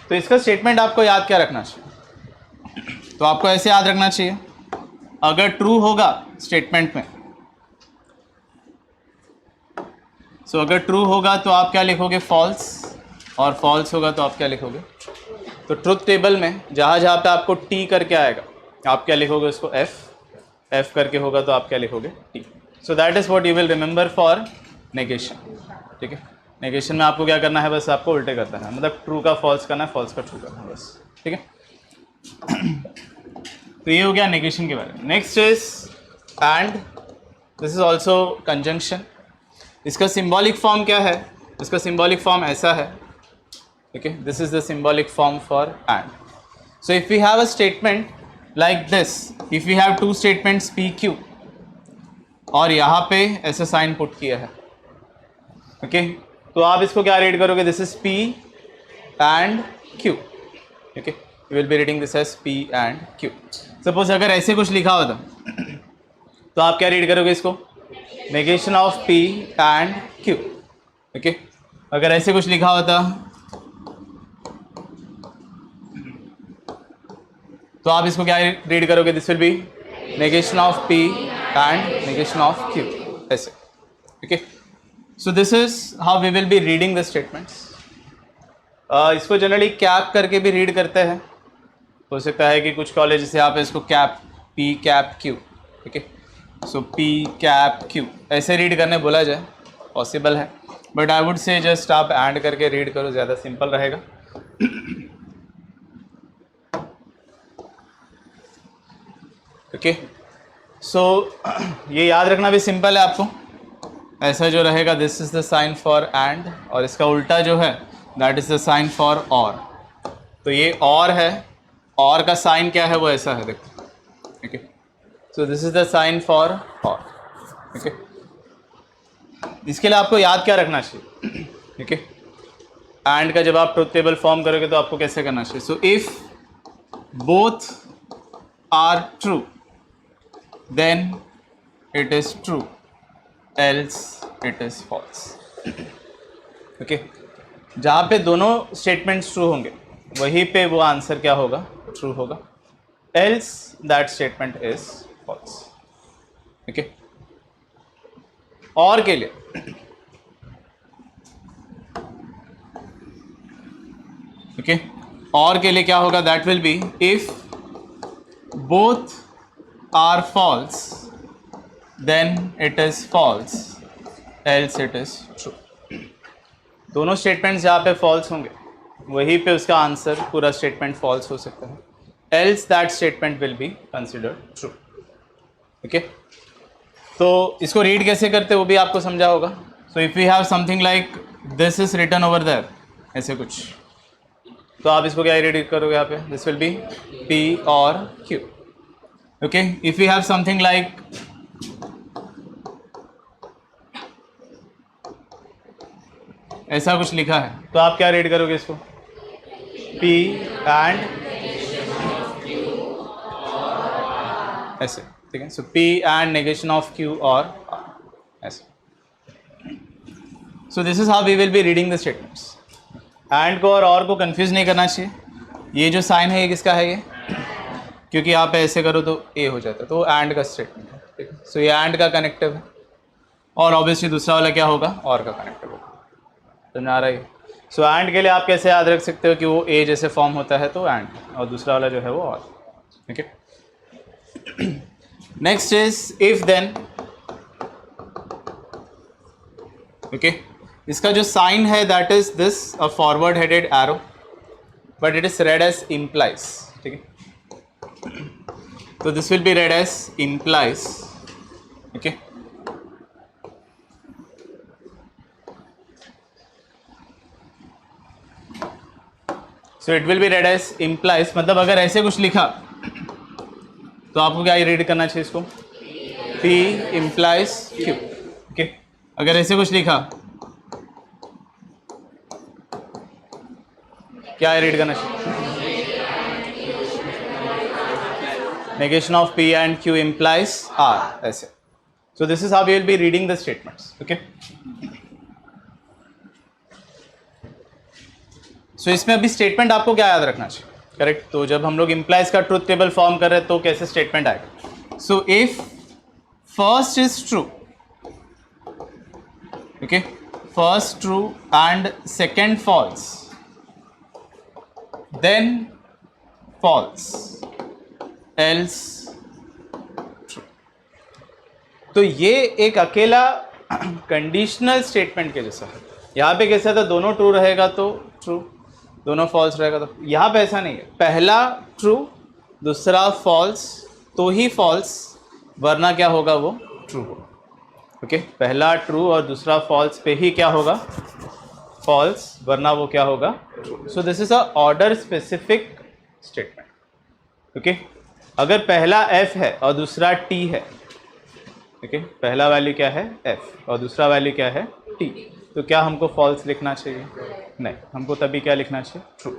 तो इसका स्टेटमेंट आपको याद क्या रखना चाहिए, तो आपको ऐसे याद रखना चाहिए, अगर ट्रू होगा स्टेटमेंट में, सो अगर ट्रू होगा तो आप क्या लिखोगे, फॉल्स, और फॉल्स होगा तो आप क्या लिखोगे। तो ट्रुथ टेबल में जहाँ जहाँ पे आपको T करके आएगा आप क्या लिखोगे उसको F करके होगा तो आप क्या लिखोगे T। So that is what you will remember for negation. ठीक है, नेगेशन में आपको क्या करना है, बस आपको उल्टे करना है, मतलब ट्रू का फॉल्स करना है, फॉल्स का ट्रू करना है, बस। ठीक है, तो ये हो गया नेगेशन के बारे में। Next is and, this is also conjunction. इसका सिंबॉलिक फॉर्म क्या है, इसका सिंबॉलिक फॉर्म ऐसा है। ठीक है, this is the symbolic form for and. So if we have a statement like this, if we have two statements PQ, और यहाँ पे ऐसे साइन पुट किया है। ओके, तो आप इसको क्या रीड करोगे, this is P and Q। Okay, you will be reading this as P and Q। Suppose अगर ऐसे कुछ लिखा होता तो आप क्या रीड करोगे इसको, negation of P and Q। Okay, अगर ऐसे कुछ लिखा होता तो आप इसको क्या रीड करोगे, this will be negation of P and negation of Q, ऐसे। Okay, so this is how we will be reading the statements. इसको जनरली कैप करके भी रीड करते हैं, हो सकता है कि कुछ कॉलेज यहाँ पे इसको कैप P कैप Q। ठीक है, सो P कैप Q ऐसे रीड करने बोला जाए, पॉसिबल है, but I would say just आप एंड करके रीड करो, ज़्यादा सिंपल रहेगा। ओके, सो ये याद रखना भी सिंपल है आपको, ऐसा जो रहेगा this is the sign for and, और इसका उल्टा जो है that is the sign for or. तो ये और है, और का साइन क्या है वो ऐसा है, देखो, okay. So this is the sign for or, okay. इसके लिए आपको याद क्या रखना चाहिए, ओके। एंड का जब आप ट्रुथ टेबल फॉर्म करोगे तो आपको कैसे करना चाहिए? So if both are true then it is true, else it is false, okay. जहाँ पे दोनों स्टेटमेंट्स ट्रू होंगे वहीं पे वो आंसर क्या होगा? ट्रू होगा, else that statement is false, okay. Or के लिए ओके, और के लिए क्या होगा? That will be if both are false then it is false, else it is true. दोनों स्टेटमेंट्स जहाँ पे फॉल्स होंगे वहीं पे उसका आंसर पूरा स्टेटमेंट फॉल्स हो सकता है, else that statement will be considered true, okay. तो इसको रीड कैसे करते वो भी आपको समझा होगा। So if we have something like this is written over there, ऐसे कुछ, तो आप इसको क्या रीड करोगे यहाँ पे? दिस विल बी पी और Q, okay. If we have something like ऐसा कुछ लिखा है तो आप क्या रीड करोगे इसको? P एंड ऐसे, ठीक है। So P and negation of Q और R, ऐसे। So this is how we will be reading the statements. And को और को कंफ्यूज नहीं करना चाहिए। ये जो साइन है ये किसका है? ये, क्योंकि आप ऐसे करो तो ए हो जाता है, तो एंड का स्टेटमेंट है, ठीक है। सो ये एंड का कनेक्टिव है, और ऑब्वियसली दूसरा वाला क्या होगा? और का कनेक्टिव होगा। समझ आ रहा है? सो एंड के लिए आप कैसे याद रख सकते हो कि वो ए जैसे फॉर्म होता है तो एंड, और दूसरा वाला जो है वो or, okay. Next is if then, okay. इसका जो साइन है that is this, a forward headed arrow, but it is read as implies, ठीक है। तो this will be read as implies, okay. So it will be read as implies, मतलब अगर ऐसे कुछ लिखा तो आपको क्या रीड करना चाहिए इसको? P implies Q, okay. अगर ऐसे कुछ लिखा क्या रीड करना चाहिए? Negation of P and Q implies R, ऐसे। So this is how we will be reading the statements, okay. सो इसमें अभी स्टेटमेंट आपको क्या याद रखना चाहिए? करेक्ट। तो जब हम लोग इम्प्लाइज का ट्रूथ टेबल फॉर्म कर रहे हैं तो कैसे स्टेटमेंट आएगा? So if first is true, okay, first true and second false, then false, else true. तो ये एक अकेला कंडीशनल स्टेटमेंट के जैसा है। यहाँ पे कैसा था? दोनों ट्रू रहेगा तो ट्रू, दोनों फॉल्स रहेगा तो। यहाँ पे ऐसा नहीं है, पहला ट्रू दूसरा फॉल्स तो ही फॉल्स, वरना क्या होगा? वो ट्रू होगा, ओके। पहला ट्रू और दूसरा फॉल्स पे ही क्या होगा? फॉल्स, वरना वो क्या होगा? True. So this is a order specific statement, okay. अगर पहला f है और दूसरा t है, ओके, पहला वैल्यू क्या है? f और दूसरा वैल्यू क्या है? t, तो क्या हमको फॉल्स लिखना चाहिए? नहीं, हमको तभी क्या लिखना चाहिए? ट्रू।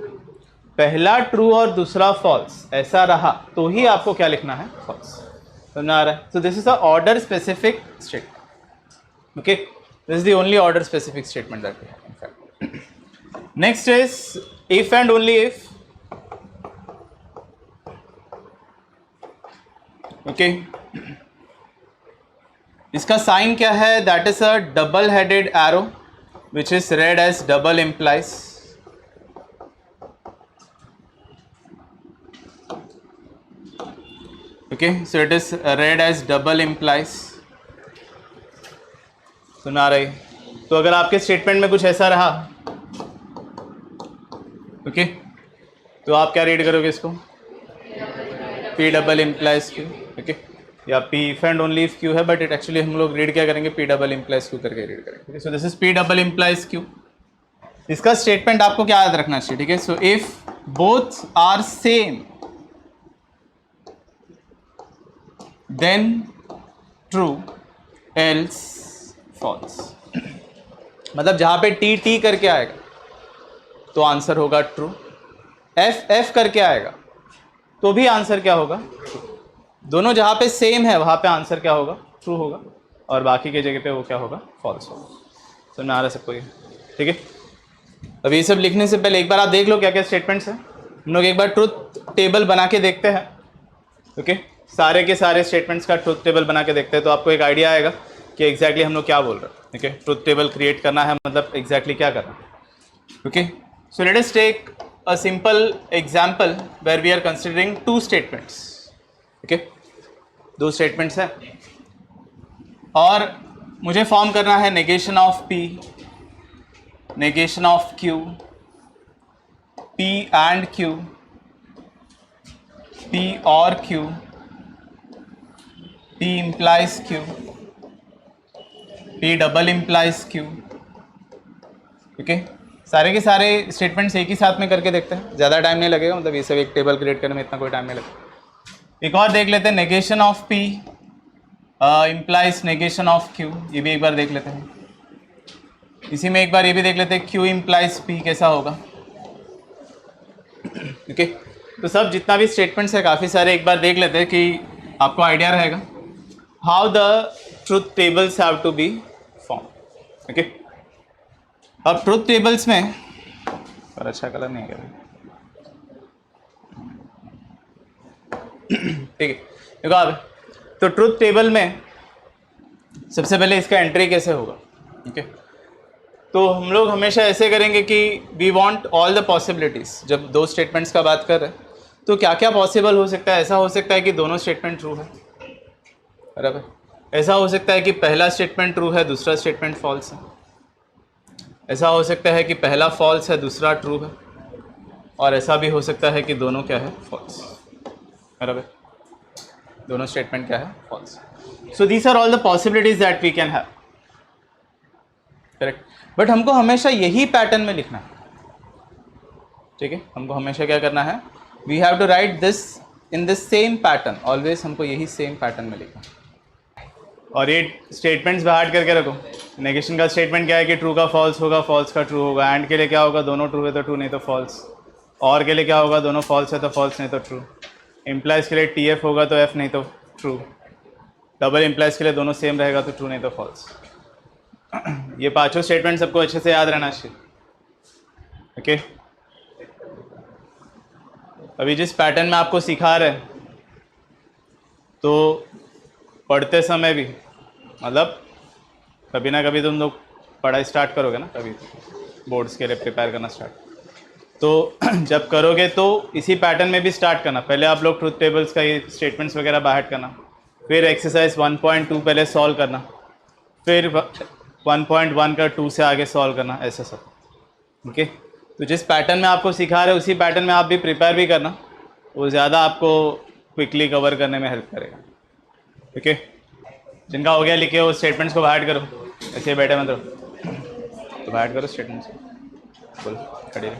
पहला ट्रू और दूसरा फॉल्स ऐसा रहा तो ही आपको क्या लिखना है? फॉल्स। समझ आ रहा है? So this is a order specific statement, okay. This is the only order specific statement that we have in fact. Next is if and only if, okay. इसका साइन क्या है? That is a double headed arrow which is read as double implies, okay. So it is read as double implies. सुना रही? तो अगर आपके statement में कुछ ऐसा रहा, ओके, तो आप क्या रीड करोगे इसको? P डबल इम्प्लाइज Q, ओके, या P if and only if Q है, बट इट एक्चुअली हम लोग रीड क्या करेंगे? P डबल इम्प्लाइज Q करके रीड करेंगे। So this is P double implies Q, इसका स्टेटमेंट आपको क्या याद रखना चाहिए, ठीक है। So if both are same then true, else false. मतलब जहां पे टी टी करके आएगा तो आंसर होगा ट्रू, एफ एफ करके आएगा तो भी आंसर क्या होगा, दोनों जहां पे सेम है वहां पे आंसर क्या होगा, ट्रू होगा, और बाकी के जगह पे वो क्या होगा, फॉल्स होगा। समझ में आ रहा है सबको ये, ठीक है। अब ये सब लिखने से पहले एक बार आप देख लो क्या क्या स्टेटमेंट्स हैं। हम लोग एक बार ट्रुथ टेबल बना के देखते हैं, ओके। सारे के सारे स्टेटमेंट्स का ट्रुथ टेबल बना के देखते हैं तो आपको एक आइडिया आएगा कि एग्जैक्टली हम लोग क्या बोल रहे हैं, ठीक है। ट्रुथ टेबल क्रिएट करना है मतलब एग्जैक्टली क्या करना है, okay. So let us take a simple example where we are considering two statements, okay. दो स्टेटमेंट्स हैं और मुझे फॉर्म करना है negation of P, negation of Q, P and Q, P और Q, P implies Q, P double implies Q, okay. सारे के सारे स्टेटमेंट्स एक ही साथ में करके देखते हैं, ज़्यादा टाइम नहीं लगेगा, मतलब ये सब एक टेबल क्रिएट करने में इतना कोई टाइम नहीं लगेगा। एक और देख लेते हैं, negation of P implies negation of Q, ये भी एक बार देख लेते हैं। इसी में एक बार ये भी देख लेते हैं Q implies P कैसा होगा, ओके। तो सब जितना भी स्टेटमेंट्स है काफ़ी सारे एक बार देख लेते हैं कि आपको आइडिया रहेगा how the truth tables have to be formed, okay। अब ट्रुथ टेबल्स में पर अच्छा कलर नहीं है, ठीक है। देखो अब तो ट्रुथ टेबल में सबसे पहले इसका एंट्री कैसे होगा, ओके। तो हम लोग हमेशा ऐसे करेंगे कि we want all the possibilities. जब दो स्टेटमेंट्स का बात कर रहे हैं तो क्या क्या पॉसिबल हो सकता है। ऐसा हो सकता है कि दोनों स्टेटमेंट ट्रू है, बराबर। ऐसा हो सकता है कि पहला स्टेटमेंट ट्रू है, दूसरा स्टेटमेंट फॉल्स है। ऐसा हो सकता है कि पहला फॉल्स है, दूसरा ट्रू है। और ऐसा भी हो सकता है कि दोनों क्या है, फॉल्स, बराबर। दोनों स्टेटमेंट क्या है, false. So these are all the possibilities that we can have, correct. But हमको हमेशा यही पैटर्न में लिखना है, ठीक है। हमको हमेशा क्या करना है, we have to write this in this same pattern, always हमको यही सेम पैटर्न में लिखना है। और ये स्टेटमेंट्स बाहर करके रखो। नेगेशन का स्टेटमेंट क्या है कि ट्रू का फॉल्स होगा, फॉल्स का ट्रू होगा। एंड के लिए क्या होगा, दोनों ट्रू है तो ट्रू, नहीं तो फॉल्स। और के लिए क्या होगा, दोनों फॉल्स है तो फॉल्स, नहीं तो ट्रू। इम्प्लाइज के लिए टी एफ होगा तो एफ, नहीं तो ट्रू। डबल इम्प्लाइज के लिए दोनों सेम रहेगा तो ट्रू, नहीं तो फॉल्स। ये पांचों स्टेटमेंट सबको अच्छे से याद रहना चाहिए, ओके। अभी जिस पैटर्न में आपको सिखा रहे हैं तो पढ़ते समय भी मतलब कभी ना कभी तुम लोग पढ़ाई स्टार्ट करोगे ना, कभी बोर्ड्स के लिए प्रिपेयर करना स्टार्ट, तो जब करोगे तो इसी पैटर्न में भी स्टार्ट करना। पहले आप लोग ट्रुथ टेबल्स का ये स्टेटमेंट्स वगैरह बाहर करना, फिर एक्सरसाइज 1.2 पहले सॉल्व करना, फिर 1.1 का 2 से आगे सॉल्व करना, ऐसा सब, ओके। तो जिस पैटर्न में आपको सिखा रहे उसी पैटर्न में आप भी प्रिपेयर भी करना, वो ज़्यादा आपको क्विकली कवर करने में हेल्प करेगा, ओके। जिनका हो गया लिखे वो स्टेटमेंट्स को बाहर करो, ऐसे ही बैठे मत रहो, तो बाहर करो स्टेटमेंट्स, बोल खड़ी रहे,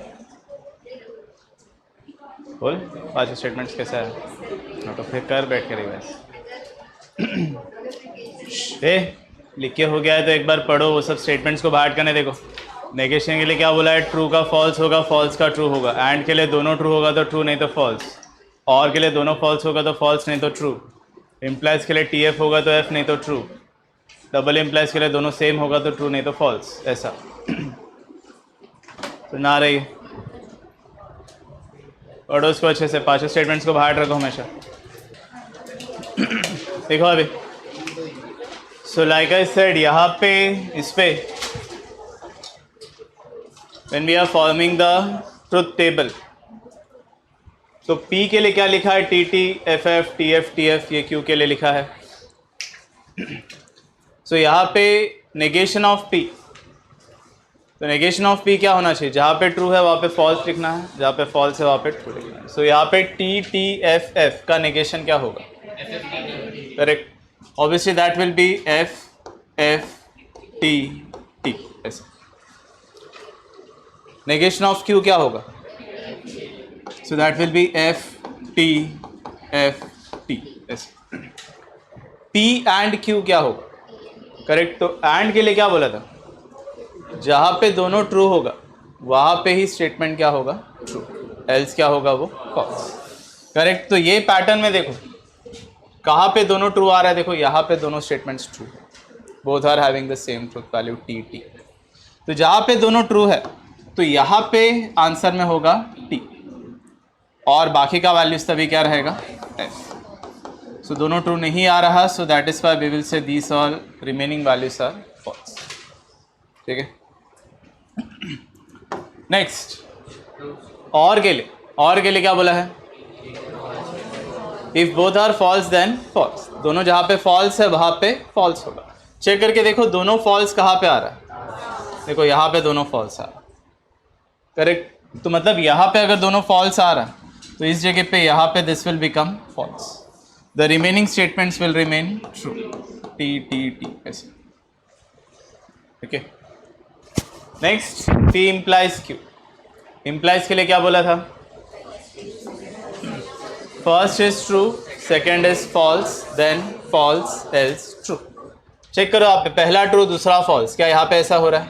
बोल पाँच स्टेटमेंट्स कैसा है, तो फिर कर बैठ के रिवाइज। लिख के हो गया है तो एक बार पढ़ो वो सब स्टेटमेंट्स को बाहर करने। देखो नेगेशन के लिए क्या बोला है, ट्रू का फॉल्स होगा, फॉल्स का ट्रू होगा। एंड के लिए दोनों ट्रू होगा तो ट्रू, नहीं तो फॉल्स। और के लिए दोनों फॉल्स होगा तो फॉल्स, नहीं तो ट्रू। इम्प्लाइज के लिए टी एफ होगा तो एफ, नहीं तो ट्रू। डबल इम्प्लाइज के लिए दोनों सेम होगा तो ट्रू, नहीं तो फॉल्स, ऐसा। तो ना रही पढ़ो उसको अच्छे से, पांचों स्टेटमेंट्स को बाहर रखो हमेशा। देखो अभी सो लाइक आई सेड, यहाँ पे इस पे when we are forming the truth table, तो P के लिए क्या लिखा है, T T, F F, T F, T F, ये Q के लिए लिखा है। सो यहाँ पे नेगेशन ऑफ P, तो नेगेशन ऑफ P क्या होना चाहिए, जहाँ पे ट्रू है वहाँ पे फॉल्स लिखना है, जहाँ पे फॉल्स है वहाँ पे ट्रू लिखना है। सो यहाँ पे टी टी एफ एफ का नेगेशन क्या होगा, correct. Obviously that will be F F T T, ऐसा। नेगेशन ऑफ क्यू क्या होगा? So that will be F T P and Q क्या होगा? करेक्ट. तो एंड के लिए क्या बोला था? जहाँ पे दोनों ट्रू होगा वहाँ पे ही स्टेटमेंट क्या होगा? ट्रू. एल्स क्या होगा? वो फॉल्स. करेक्ट. तो ये पैटर्न में देखो कहाँ पे दोनों ट्रू आ रहा है. देखो यहाँ पे दोनों स्टेटमेंट्स ट्रू है. Both are having the same truth value T. तो जहाँ पे दोनों ट्रू है तो यहाँ पे आंसर में होगा टी और बाकी का वैल्यूज तभी क्या रहेगा? एफ. सो दोनों ट्रू नहीं आ रहा. So that is why we will say these all remaining values are false. ठीक है. नेक्स्ट और के लिए क्या बोला है? If both are false then false. दोनों जहाँ पे फॉल्स है वहाँ पे फॉल्स होगा. चेक करके देखो दोनों फॉल्स कहाँ पे आ रहा है. देखो यहाँ पे दोनों फॉल्स आ रहा है. करेक्ट. तो मतलब यहाँ पे अगर दोनों फॉल्स आ रहा है तो इस जगह पे यहाँ पे this will become false. The remaining statements will remain true. T ऐसे. Okay. Next P implies Q. Implies के लिए क्या बोला था? First is true, second is false, then false else true. Check करो आप, पहला ट्रू दूसरा फॉल्स. क्या यहाँ पे ऐसा हो रहा है?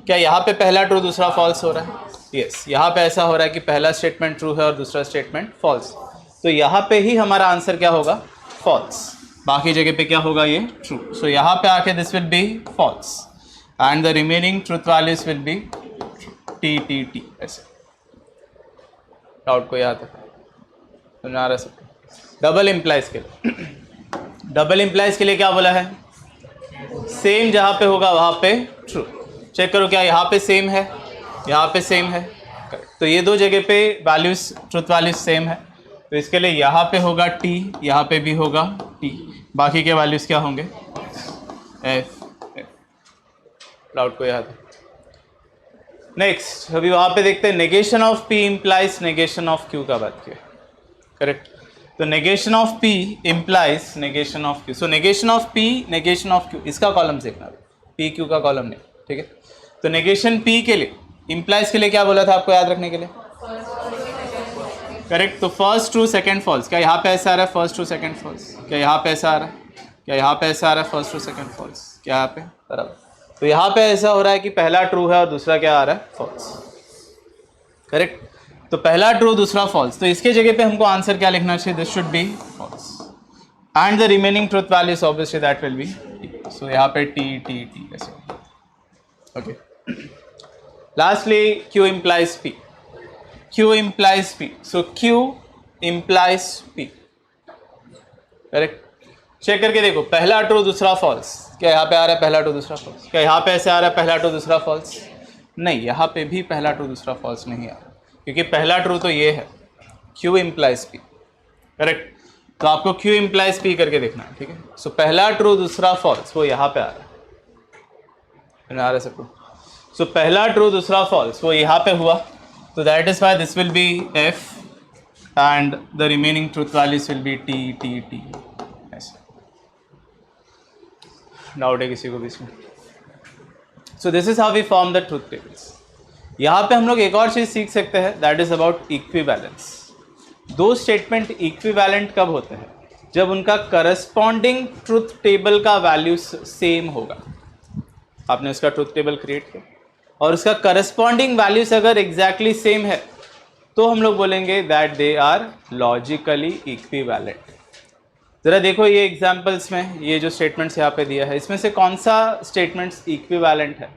क्या यहाँ पे पहला ट्रू दूसरा फॉल्स हो रहा है? यस. यहाँ पे ऐसा हो रहा है कि पहला स्टेटमेंट ट्रू है और दूसरा स्टेटमेंट फॉल्स. तो यहाँ पे ही हमारा आंसर क्या होगा? फॉल्स. बाकी जगह पे क्या होगा? ये ट्रू. सो यहाँ पे आके this will be false and the remaining truth values will be T. ऐसे. डाउट को यहाँ तक समझा रहा सब. डबल इम्प्लाइज के लिए डबल इम्प्लाइज के लिए क्या बोला है? सेम जहाँ पे होगा वहाँ पे ट्रू. चेक करो क्या यहाँ पे सेम है, यहाँ पे सेम है. तो ये दो जगह पे वैल्यूज ट्रूथ वैल्यूज सेम है. तो इसके लिए यहाँ पे होगा टी, यहाँ पे भी होगा टी. बाकी के वैल्यूज क्या होंगे? एफ. डाउट को याद है. नेक्स्ट अभी वहाँ पे देखते हैं negation of P implies negation of Q का बात किया. करेक्ट. तो negation of P implies negation of Q. So negation of P negation of Q इसका कॉलम देखना, पी क्यू का कॉलम नहीं. ठीक है. तो नेगेशन पी के लिए इम्प्लाइज के लिए क्या बोला था आपको याद रखने के लिए? करेक्ट. तो फर्स्ट ट्रू सेकंड फॉल्स. क्या यहाँ पे ऐसा आ रहा है? First true second false. क्या यहाँ पे ऐसा आ रहा है? क्या यहाँ पे ऐसा आ रहा है? First true second false. क्या यहाँ पे? बराबर. तो यहाँ पे ऐसा हो रहा है कि पहला ट्रू है और दूसरा क्या आ रहा है? फॉल्स. करेक्ट. तो पहला ट्रू दूसरा फॉल्स. तो इसके जगह पे हमको आंसर क्या लिखना चाहिए? This should be false and the remaining truth values obviously that will be T. So यहाँ पे टी ऐसे. Okay. Lastly Q implies P. Q implies P. So Q implies P. Correct. Check करके देखो पहला true दूसरा false. क्या यहाँ पे आ रहा है पहला ट्रू दूसरा फॉल्स? क्या यहाँ पे ऐसे आ रहा है पहला ट्रू दूसरा फॉल्स? नहीं, यहाँ पे भी पहला ट्रू दूसरा फॉल्स नहीं आ रहा क्योंकि पहला ट्रू तो ये है क्यू इम्प्लाइज पी. करेक्ट. तो आपको क्यू इम्प्लाइज पी करके देखना है. ठीक है. सो पहला ट्रू दूसरा फॉल्स वो यहाँ पे आ रहा है सबको. सो पहला ट्रू दूसरा फॉल्स वो यहाँ पे हुआ. तो that is why this will be F and the remaining truth values will be T. ऐसे. डाउट है किसी को भी इसमें? So this is how we form the truth tables. यहाँ पे हम लोग एक और चीज़ सीख सकते हैं दैट इज अबाउट इक्विवेलेंस. दो स्टेटमेंट इक्विवेलेंट कब होते हैं? जब उनका करस्पॉन्डिंग ट्रूथ टेबल का वैल्यू सेम होगा. आपने उसका ट्रूथ टेबल क्रिएट किया और उसका करस्पॉन्डिंग वैल्यूज अगर एग्जैक्टली सेम है तो हम लोग बोलेंगे that they are logically equivalent. ज़रा देखो ये एग्जाम्पल्स में ये जो स्टेटमेंट्स यहाँ पे दिया है इसमें से कौन सा स्टेटमेंट्स इक्विवेलेंट है?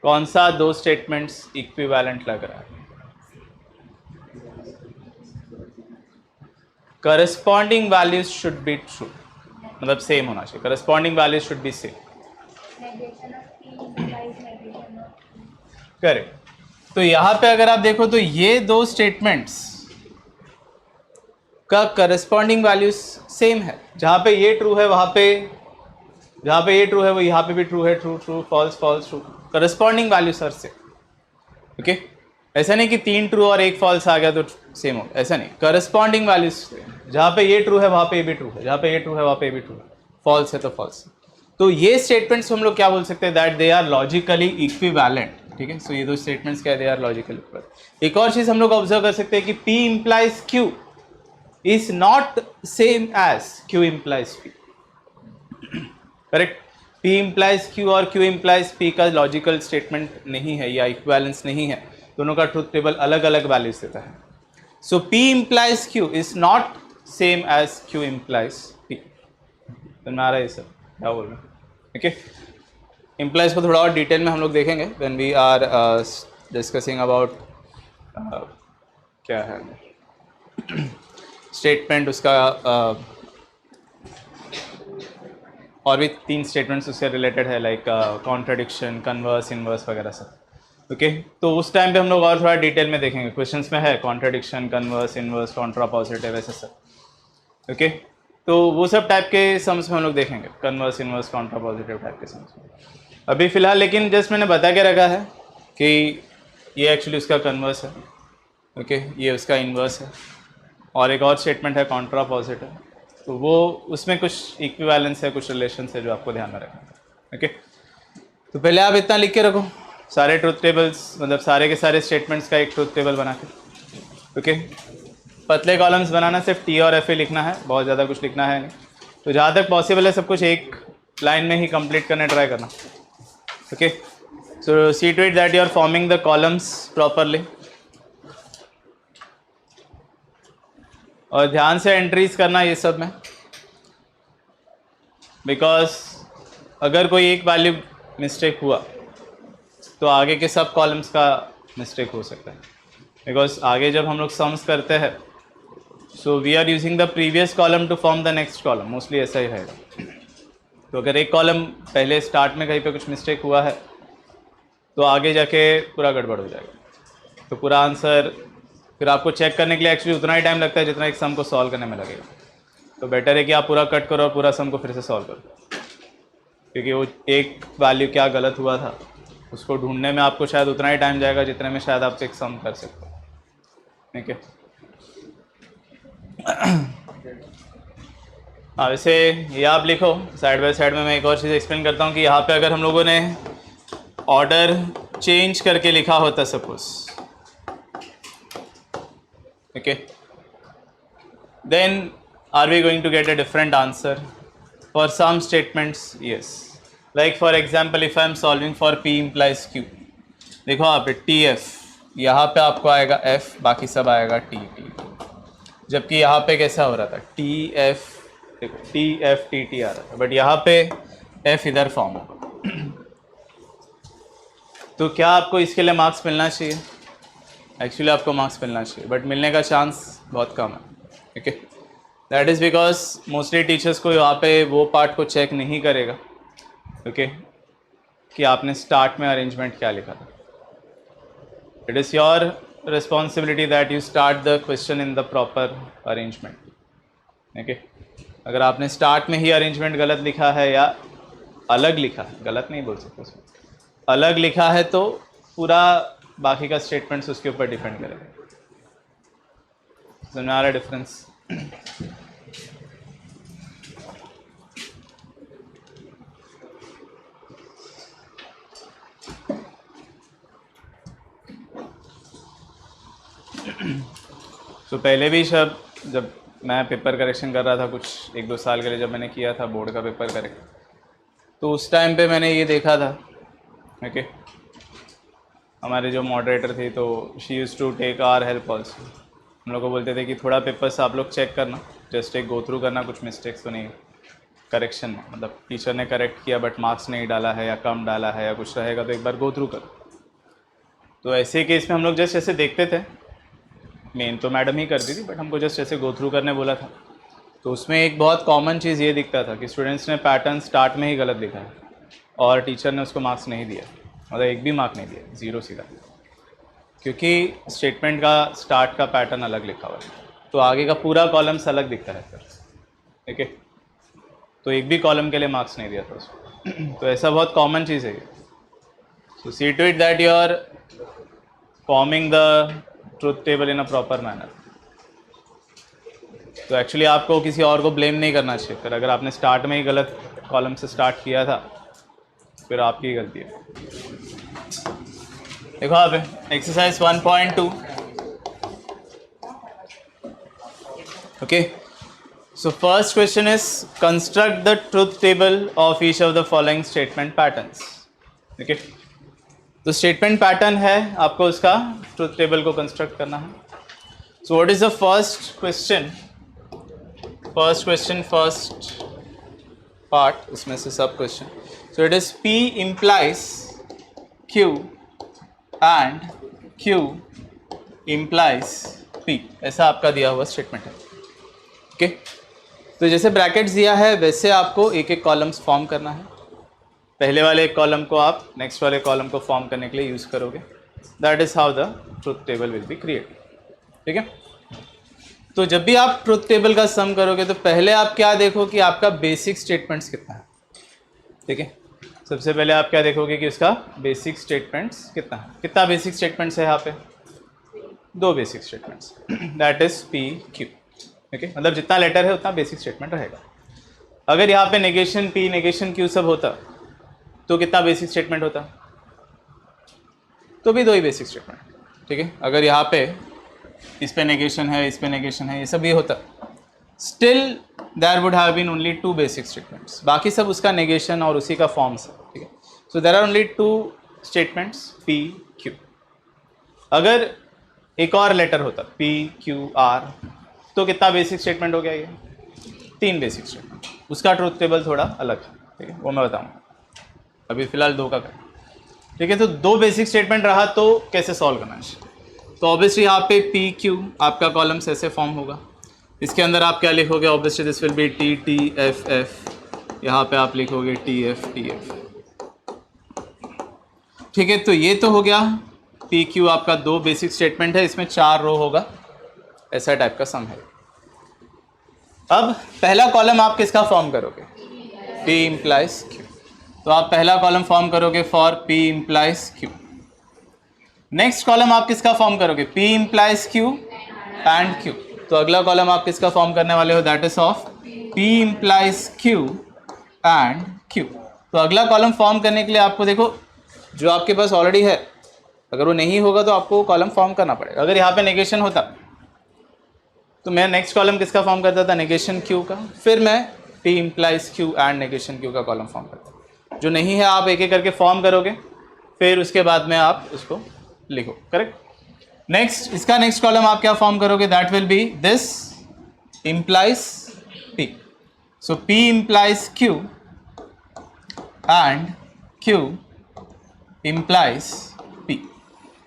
कौन सा दो स्टेटमेंट्स इक्विवेलेंट लग रहा है? Corresponding values should be true, मतलब सेम होना चाहिए. Corresponding values should be same. Correct. तो यहाँ पे अगर आप देखो तो ये दो स्टेटमेंट्स का करस्पॉन्डिंग वैल्यूज सेम है. जहाँ पे ये ट्रू है वहाँ पे, जहाँ पे ये ट्रू है वो यहाँ पे भी ट्रू है. True false true. Corresponding values sir से. ओके. ऐसा नहीं कि तीन ट्रू और एक फॉल्स आ गया तो सेम हो, ऐसा नहीं. करस्पॉन्डिंग वैल्यूज जहाँ पे ये ट्रू है वहाँ पे ये भी ट्रू है, जहाँ पे ये ट्रू है वहाँ पे ये भी ट्रू है. फॉल्स है तो फॉल्स. तो ये स्टेटमेंट्स हम लोग क्या बोल सकते हैं, that they are logically equivalent, ठीक है। सो ये दो स्टेटमेंट्स क्या है, दे आर लॉजिकली इक्विवेलेंट। एक और चीज़ हम लोग ऑब्जर्व कर सकते हैं कि P implies Q is not same as Q implies P, correct. P implies Q और Q implies P का लॉजिकल स्टेटमेंट नहीं है या इक्विवेलेंस नहीं है, दोनों का ट्रूथ टेबल अलग अलग वैल्यूज देता है। So P implies Q is not same as Q implies P। तो आ रहा है सर, क्या बोल रहे हैं, ठीक है। इम्प्लाइज को थोड़ा और डिटेल में हम लोग देखेंगे when we are discussing about क्या है स्टेटमेंट उसका, और भी 3 स्टेटमेंट्स उससे रिलेटेड है, लाइक कॉन्ट्रडिक्शन, कन्वर्स, इनवर्स वगैरह सब, ओके। तो उस टाइम पे हम लोग और थोड़ा डिटेल में देखेंगे, क्वेश्चंस में है contradiction, converse, inverse, Contra positive, ऐसे सब, ओके। तो वो सब टाइप के सम्स में हम लोग देखेंगे, converse, inverse, Contra positive type के सम्स में अभी फ़िलहाल। लेकिन जस्ट मैंने बता के रखा है कि ये एक्चुअली उसका कन्वर्स है, ओके, ये उसका इनवर्स है, और एक और स्टेटमेंट है कॉन्ट्रा पॉजिटिव, तो वो उसमें कुछ इक्विवेलेंस है, कुछ रिलेशन है जो आपको ध्यान में रखना है, ओके। तो पहले आप इतना लिख के रखो, सारे ट्रूथ टेबल्स, मतलब सारे के सारे स्टेटमेंट्स का एक ट्रूथ टेबल बना के, ओके। पतले कॉलम्स बनाना सिर्फ T और FA लिखना है, बहुत ज़्यादा कुछ लिखना है नहीं। तो जहाँ तक पॉसिबल है सब कुछ एक लाइन में ही कंप्लीट करने ट्राई करना, okay. So see to it that you are forming the columns properly, और ध्यान से एंट्रीज करना ये सब में, बिकॉज अगर कोई एक वैल्यू मिस्टेक हुआ तो आगे के सब कॉलम्स का मिस्टेक हो सकता है, बिकॉज आगे जब हम लोग सम्स करते हैं so we are using the previous column to form the next column, mostly ऐसा ही रहेगा। तो अगर एक कॉलम पहले स्टार्ट में कहीं पे कुछ मिस्टेक हुआ है तो आगे जाके पूरा गड़बड़ हो जाएगा, तो पूरा आंसर फिर आपको चेक करने के लिए एक्चुअली उतना ही टाइम लगता है जितना एक सम को सॉल्व करने में लगेगा। तो बेटर है कि आप पूरा कट करो और पूरा सम को फिर से सॉल्व करो, क्योंकि वो एक वैल्यू क्या गलत हुआ था उसको ढूंढने में आपको शायद उतना ही टाइम जाएगा जितने में शायद आप एक सम कर सकते हो, ठीक है। हाँ, वैसे ये आप लिखो, साइड बाय साइड में मैं एक और चीज़ एक्सप्लेन करता हूँ कि यहाँ पे अगर हम लोगों ने ऑर्डर चेंज करके लिखा होता suppose, okay, then are we going to get a different answer? For some statements yes, like for example if I am solving for P implies Q, देखो यहाँ पे TF, यहाँ पे आपको आएगा F, बाकी सब आएगा T, जबकि यहाँ पे कैसा हो रहा था TF, देखो TF TT आ रहा था, बट यहाँ पे F इधर फॉर्म होगा। तो क्या आपको इसके लिए मार्क्स मिलना चाहिए? एक्चुअली आपको मार्क्स मिलना चाहिए, बट मिलने का चांस बहुत कम है, okay. That is because mostly teachers को यहाँ पे वो पार्ट को चेक नहीं करेगा, ओके, कि आपने स्टार्ट में अरेंजमेंट क्या लिखा था। It is your responsibility that you start the question in the proper arrangement, okay. अगर आपने स्टार्ट में ही अरेंजमेंट गलत लिखा है या अलग लिखा है, गलत नहीं बोल सकते उसमें, अलग लिखा है, तो पूरा बाकी का स्टेटमेंट्स उसके ऊपर डिपेंड करेगा। समझ में आ रहा है डिफरेंस? तो पहले भी जब मैं पेपर करेक्शन कर रहा था कुछ 1-2 साल के लिए, जब मैंने किया था बोर्ड का पेपर करेक्ट, तो उस टाइम पे मैंने ये देखा था, ओके, हमारे जो मॉडरेटर थी तो she use to take our help also. हम लोग को बोलते थे कि थोड़ा पेपर्स आप लोग चेक करना, जस्ट एक गो थ्रू करना, कुछ मिस्टेक्स तो नहीं करेक्शन में, मतलब टीचर ने करेक्ट किया बट मार्क्स नहीं डाला है या कम डाला है या कुछ रहेगा तो एक बार गो थ्रू करो। तो ऐसे केस में हम लोग जस्ट ऐसे देखते थे, मेन तो मैडम ही करती थी बट हमको जस्ट ऐसे गो थ्रू करने बोला था। तो उसमें एक बहुत कॉमन चीज़ ये दिखता था कि स्टूडेंट्स ने पैटर्न स्टार्ट में ही गलत लिखा है और टीचर ने उसको मार्क्स नहीं दिया, मतलब एक भी मार्क नहीं दिया, 0 सीधा, क्योंकि स्टेटमेंट का स्टार्ट का पैटर्न अलग लिखा हुआ है, तो आगे का पूरा कॉलम्स अलग दिखता है फिर, ठीक है। तो एक भी कॉलम के लिए मार्क्स नहीं दिया था उसको। तो ऐसा बहुत कॉमन चीज़ है ये। So see to it that you are forming the truth table in a proper manner. तो एक्चुअली आपको किसी और को ब्लेम नहीं करना चाहिए फिर, अगर आपने स्टार्ट में ही गलत कॉलम से स्टार्ट किया था, फिर आपकी गलती है। देखो आप exercise 1.2। Okay, so first question is construct the truth table of each of the following statement patterns. Okay, तो स्टेटमेंट पैटर्न है, आपको उसका ट्रुथ टेबल को कंस्ट्रक्ट करना है। So what is the first question? First part, उसमें से सब question. So it is P implies Q and Q implies P, ऐसा आपका दिया हुआ स्टेटमेंट है। ओके, तो जैसे ब्रैकेट्स दिया है वैसे आपको एक एक कॉलम्स फॉर्म करना है। पहले वाले एक कॉलम को आप नेक्स्ट वाले कॉलम को फॉर्म करने के लिए यूज़ करोगे। That is how the truth table will be created. ठीक है, तो जब भी आप ट्रुथ टेबल का सम करोगे तो पहले आप क्या देखो कि आपका बेसिक स्टेटमेंट्स कितना है। ठीक है, सबसे पहले आप क्या देखोगे कि उसका बेसिक स्टेटमेंट्स कितना है। कितना बेसिक स्टेटमेंट्स है यहाँ पे? 2 basic statements, that is P Q। Okay, मतलब जितना लेटर है उतना बेसिक स्टेटमेंट रहेगा। अगर यहाँ पे नेगेशन P नेगेशन Q सब होता तो कितना बेसिक स्टेटमेंट होता? तो भी 2 ही बेसिक स्टेटमेंट। ठीक है, अगर यहाँ पे इस पे नेगेशन है, इस पे नेगेशन है, ये सब ये होता, still there would have been only 2 basic statements. बाकी सब उसका नेगेशन और उसी का फॉर्म्स है। ठीक है, so there are only 2 statements P Q। अगर एक और लेटर होता P Q R तो कितना बेसिक स्टेटमेंट हो गया? ये 3 बेसिक स्टेटमेंट। उसका ट्रुथ टेबल थोड़ा अलग है। ठीक है, वो मैं बताऊँगा, अभी फिलहाल 2 का करें। ठीक है, तो 2 बेसिक स्टेटमेंट रहा तो कैसे सॉल्व करना है? तो ऑब्वियसली यहाँ पे P Q आपका कॉलम्स ऐसे फॉर्म होगा। इसके अंदर आप क्या लिखोगे? Obviously this will be T T F F। यहाँ पे आप लिखोगे T F T F। ठीक है, तो ये तो हो गया P Q आपका 2 बेसिक स्टेटमेंट है, इसमें 4 रो होगा, ऐसा टाइप का सम है। अब पहला कॉलम आप किसका फॉर्म करोगे? P implies Q। तो आप पहला कॉलम फॉर्म करोगे for P implies Q। Next column आप किसका फॉर्म करोगे? P implies Q and Q। तो अगला कॉलम आप किसका फॉर्म करने वाले हो? That is of P implies Q and Q। तो अगला कॉलम फॉर्म करने के लिए आपको देखो जो आपके पास ऑलरेडी है, अगर वो नहीं होगा तो आपको कॉलम फॉर्म करना पड़ेगा। अगर यहाँ पे नेगेशन होता तो मैं नेक्स्ट कॉलम किसका फॉर्म करता था? नेगेशन Q का, फिर मैं P implies Q and negation Q का कॉलम फॉर्म करता। जो नहीं है आप एक एक करके फॉर्म करोगे, फिर उसके बाद में आप उसको लिखो। करेक्ट। नेक्स्ट, इसका नेक्स्ट कॉलम आप क्या फॉर्म करोगे? That will B this implies P। So P implies Q and Q implies P।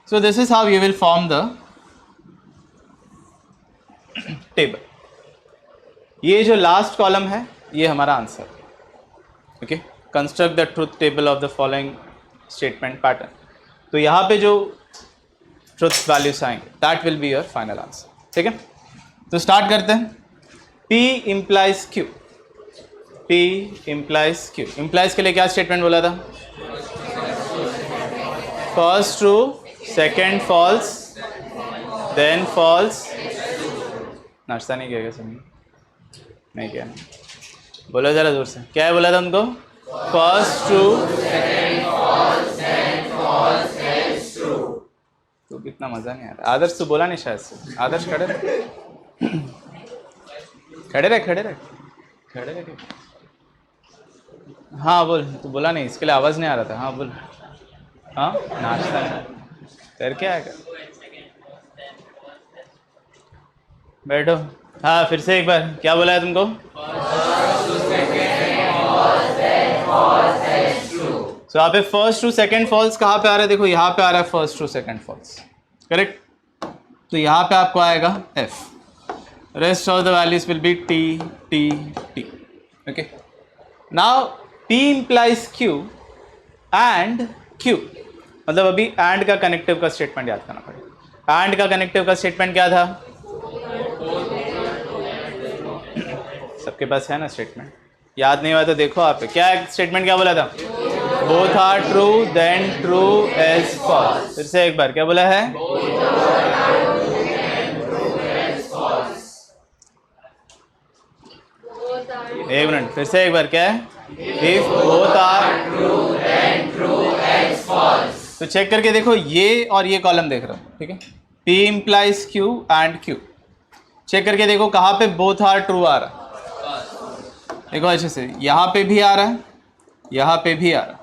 So this is how you will form the table। ये जो लास्ट कॉलम है ये हमारा answer. Okay, construct the truth table of the following statement pattern. तो यहाँ पे जो truth values आएंगे that will be your final answer. ठीक है, तो स्टार्ट करते हैं। P implies Q। P implies Q। implies के लिए क्या स्टेटमेंट बोला था? First true, second false, then false. नाश्ता नहीं किया क्या सबने? नहीं किया। बोलो ज़रा जोर से, क्या है बोला था उनको? First true, second false, then false, then true. तो कितना मज़ा नहीं आ रहा। आदर्श तो बोला नहीं शायद से। आदर्श खड़े रहे, खड़े रहे, खड़े रहे, खड़े रहे। हाँ बोल, तू बोला नहीं, इसके लिए आवाज़ नहीं आ रहा था। हाँ बोल। हाँ, नाश्ता कर क्या आएगा? बैठो। हाँ, फिर से एक बार, क्या बोला है तुमको? सो यहाँ पे फर्स्ट टू सेकेंड फॉल्स कहाँ पे आ रहा है? देखो यहाँ पे आ रहा है first true second false. Correct. तो यहाँ पे आपको आएगा F। Rest of the values will be T T T। Okay, now P implies Q and Q। मतलब अभी एंड का कनेक्टिव का स्टेटमेंट याद करना पड़ेगा। एंड का कनेक्टिव का स्टेटमेंट क्या था? सबके पास है ना स्टेटमेंट? याद नहीं हुआ तो देखो आप, क्या स्टेटमेंट क्या बोला था? Both are true then true else false. फिर से एक बार, क्या बोला है? एक मिनट, फिर से एक बार, क्या है? इफ बोथ आर तो चेक करके देखो, ये और ये कॉलम देख रहा हूँ, ठीक है, P implies Q and Q। Check करके देखो कहाँ पे बोथ आर ट्रू आ रहा है। देखो अच्छे से, यहाँ पे भी आ रहा है, यहाँ पे भी आ रहा है,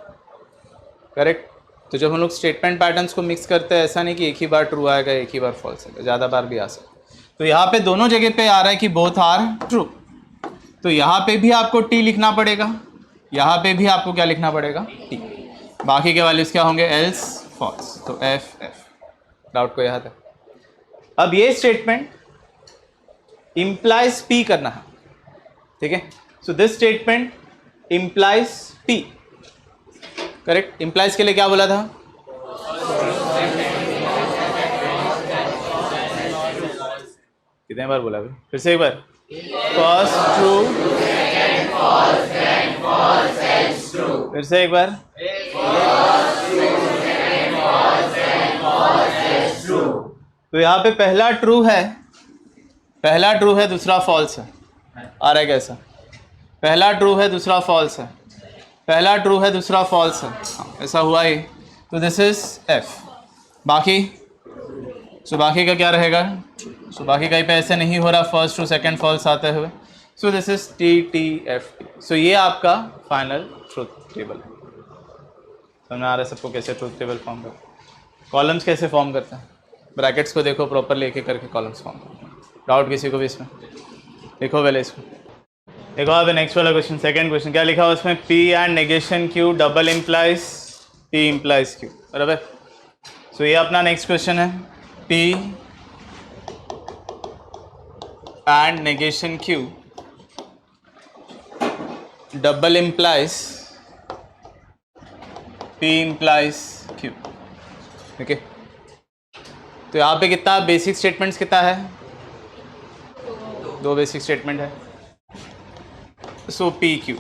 करेक्ट। तो जब हम लोग स्टेटमेंट पैटर्न्स को मिक्स करते हैं, ऐसा नहीं कि एक ही बार ट्रू आएगा एक ही बार फॉल्स आएगा, ज़्यादा बार भी आ सकता है। तो यहाँ पे दोनों जगह पे आ रहा है कि बोथ आर ट्रू, तो यहाँ पे भी आपको T लिखना पड़ेगा, यहाँ पे भी आपको क्या लिखना पड़ेगा, T। बाकी के वैल्यूज क्या होंगे, एल्स फॉल्स। तो F डाउट को यहाँ तक। अब ये स्टेटमेंट इम्प्लाइज P करना है, ठीक है। So this statement implies P, correct. Implies के लिए क्या बोला था, कितने बार बोला भाई, फिर से एक बार, फर्स्ट ट्रू, फिर से एक बार, तो यहाँ पे पहला ट्रू है, दूसरा फॉल्स है। आ रहा है कैसा, पहला ट्रू है दूसरा फॉल्स है, पहला ट्रू है दूसरा फॉल्स है, हाँ, ऐसा हुआ ही। तो दिस इज F। बाकी सो बाकी का क्या रहेगा, सो बाकी कहीं पे ऐसे नहीं हो रहा फर्स्ट टू सेकंड फॉल्स आते हुए। सो दिस इज TTFT। सो ये आपका फाइनल ट्रूथ टेबल है। समझ में आ रहा है सबको कैसे ट्रूथ टेबल फॉर्म करते हैं, कॉलम्स कैसे फॉर्म करते हैं, ब्रैकेट्स को देखो प्रॉपरली एक एक करके कॉलम्स फॉर्म करते हैं। डाउट किसी को भी इसमें, देखो पहले इसको देखो। अब नेक्स्ट वाला क्वेश्चन, सेकंड क्वेश्चन क्या लिखा हुआ उसमें, P and negation Q double implies P implies Q, बराबर। सो ये अपना नेक्स्ट क्वेश्चन है, P and negation Q double implies P implies Q, ठीक है। तो यहाँ पे कितना बेसिक स्टेटमेंट्स कितना है, दो बेसिक स्टेटमेंट है। सो PQ।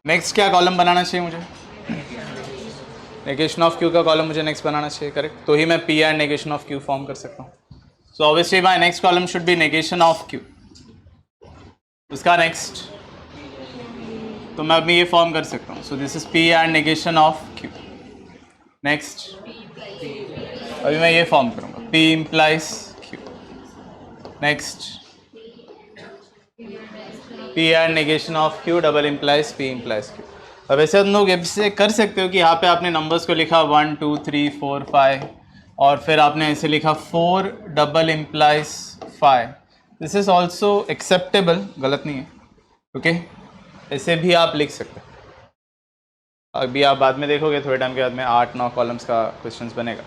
नेक्स्ट क्या कॉलम बनाना चाहिए मुझे, नेगेशन ऑफ Q का कॉलम मुझे नेक्स्ट बनाना चाहिए, करेक्ट। तो ही मैं P and negation of Q form कर सकता हूँ। So obviously my next column should be negation of Q। उसका नेक्स्ट तो मैं अभी ये फॉर्म कर सकता हूँ। सो this is P and negation of Q। Next अभी मैं ये फॉर्म करूँगा, P implies Q। Next P and negation of Q double implies P implies Q। अब ऐसे हम लोग ऐसे कर सकते हो कि यहाँ पे आपने नंबर्स को लिखा 1 2 3 4 5 और फिर आपने ऐसे लिखा 4 double implies 5। This is also acceptable, गलत नहीं है, ओके। ऐसे भी आप लिख सकते हैं। अभी आप बाद में देखोगे थोड़े टाइम के बाद में 8-9 कॉलम्स का क्वेश्चंस बनेगा।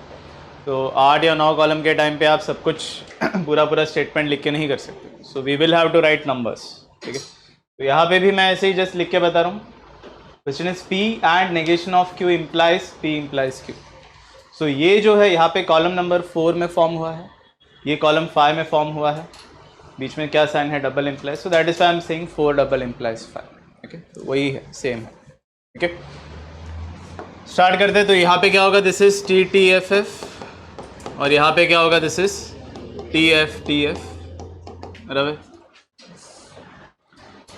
तो 8 या 9 कॉलम के टाइम पे आप सब कुछ पूरा स्टेटमेंट लिख के नहीं कर सकते। So we will have to write numbers, ठीक है। तो यहाँ पे भी मैं ऐसे ही जस्ट लिख के बता रहा हूँ। Question is P and negation of Q implies P implies Q। सो ये जो है यहाँ पे कॉलम नंबर 4 में फॉर्म हुआ है, ये कॉलम 5 में फॉर्म हुआ है, बीच में क्या साइन है, double implies. So that is why I am saying 4 double implies 5, okay. तो वही है, सेम है, ठीक है। स्टार्ट करते हैं। तो यहाँ पे क्या होगा, दिस इज TTFF और यहाँ पे क्या होगा, दिस इज TFTF, बराबर।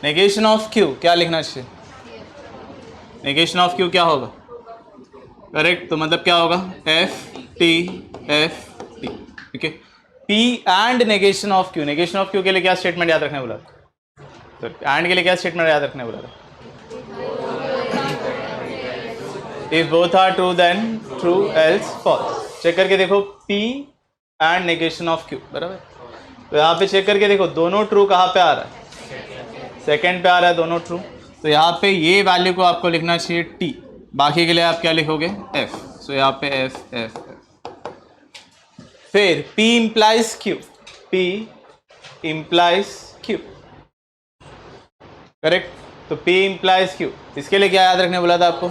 नेगेशन ऑफ Q क्या लिखना चाहिए, नेगेशन ऑफ Q क्या होगा, करेक्ट। तो मतलब क्या होगा, FTFT, ठीक है। P and negation of Q, negation of Q के लिए क्या स्टेटमेंट याद रखने बोला, तो एंड के लिए क्या स्टेटमेंट याद रखने बोला था, if both are true then true else false. Check करके देखो P and negation of Q, बराबर। तो यहाँ पे चेक करके देखो दोनों ट्रू कहाँ पे आ रहा है, सेकेंड पे आ रहा है, दोनों ट्रू। तो यहाँ पे ये वैल्यू को आपको लिखना चाहिए T, बाकी के लिए आप क्या लिखोगे, F। सो यहाँ पे F। फिर P implies Q, P implies Q, correct. तो P इम्प्लाइज Q, इसके लिए क्या याद रखने बोला था आपको,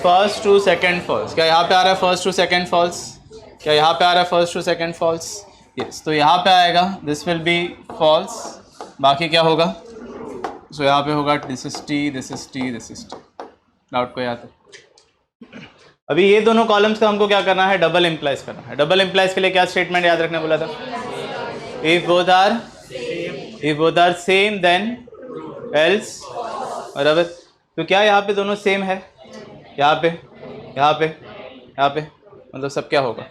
फर्स्ट टू सेकेंड फॉल्स। क्या यहाँ पे आ रहा है फर्स्ट टू सेकेंड फॉल्स, क्या यहाँ पे आ रहा है first true second false, yes. तो यहाँ पे आएगा दिस विल बी फॉल्स, बाकी क्या होगा, सो यहाँ पे होगा this is T, this is T, this is T। Doubt को याद है। अभी ये दोनों कॉलम्स का हमको क्या करना है, डबल इम्प्लाइज करना है। डबल इम्प्लाइज के लिए क्या स्टेटमेंट याद रखने बोला था, if both are if both are same then else, बराबर। तो क्या यहाँ पे दोनों सेम है? यहाँ पे, यहाँ पे, यहाँ पे, मतलब सब क्या होगा?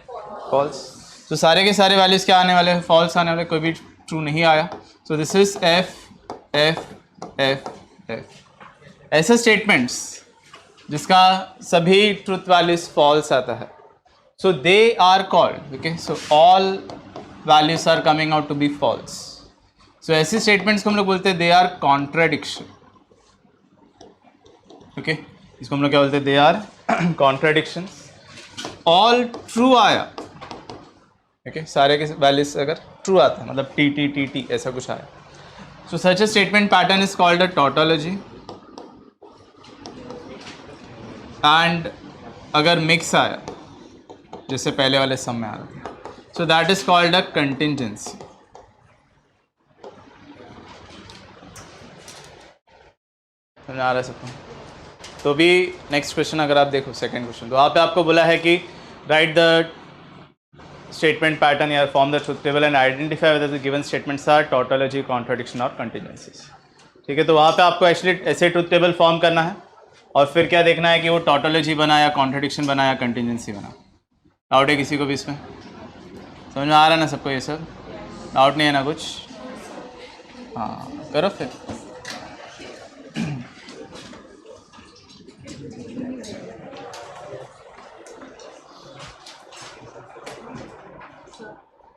फॉल्स। तो सारे के सारे वैल्यूज क्या आने वाले हैं? फॉल्स आने वाले, कोई भी ट्रू नहीं आया। So this is F F F F. ऐसे स्टेटमेंट्स जिसका सभी ट्रुथ वैल्यूज फॉल्स आता है, so they are called, okay, so all values are coming out to be false. सो ऐसी स्टेटमेंट्स को हम लोग बोलते हैं दे आर कॉन्ट्राडिक्शन, ओके, इसको हम लोग क्या बोलते हैं? They are contradiction. All true आया, ओके, सारे के वैल्यूज अगर ट्रू आता है, मतलब टी टी टी टी ऐसा कुछ आया, so such a statement pattern is called a tautology. And अगर मिक्स आया, जैसे पहले वाले सम में आ रहा था, so that is called a contingency. समझ आ रहा है सबको? तो भी नेक्स्ट क्वेश्चन अगर आप देखो, सेकंड क्वेश्चन, तो वहाँ पे आपको बोला है कि राइट द स्टेटमेंट पैटर्न या form the truth table and identify whether the given statements are tautology, contradiction और कंटिजेंसीज। ठीक है, तो वहाँ पे आपको एक्चुअली ऐसे ट्रुथ टेबल फॉर्म करना है और फिर क्या देखना है कि वो टॉटोलॉजी बना या कॉन्ट्राडिक्शन बना या कंटिजेंसी बना। डाउट है किसी को भी इसमें? समझ में आ रहा है ना सबको? ये सब डाउट नहीं है ना कुछ? हाँ, करो फिर।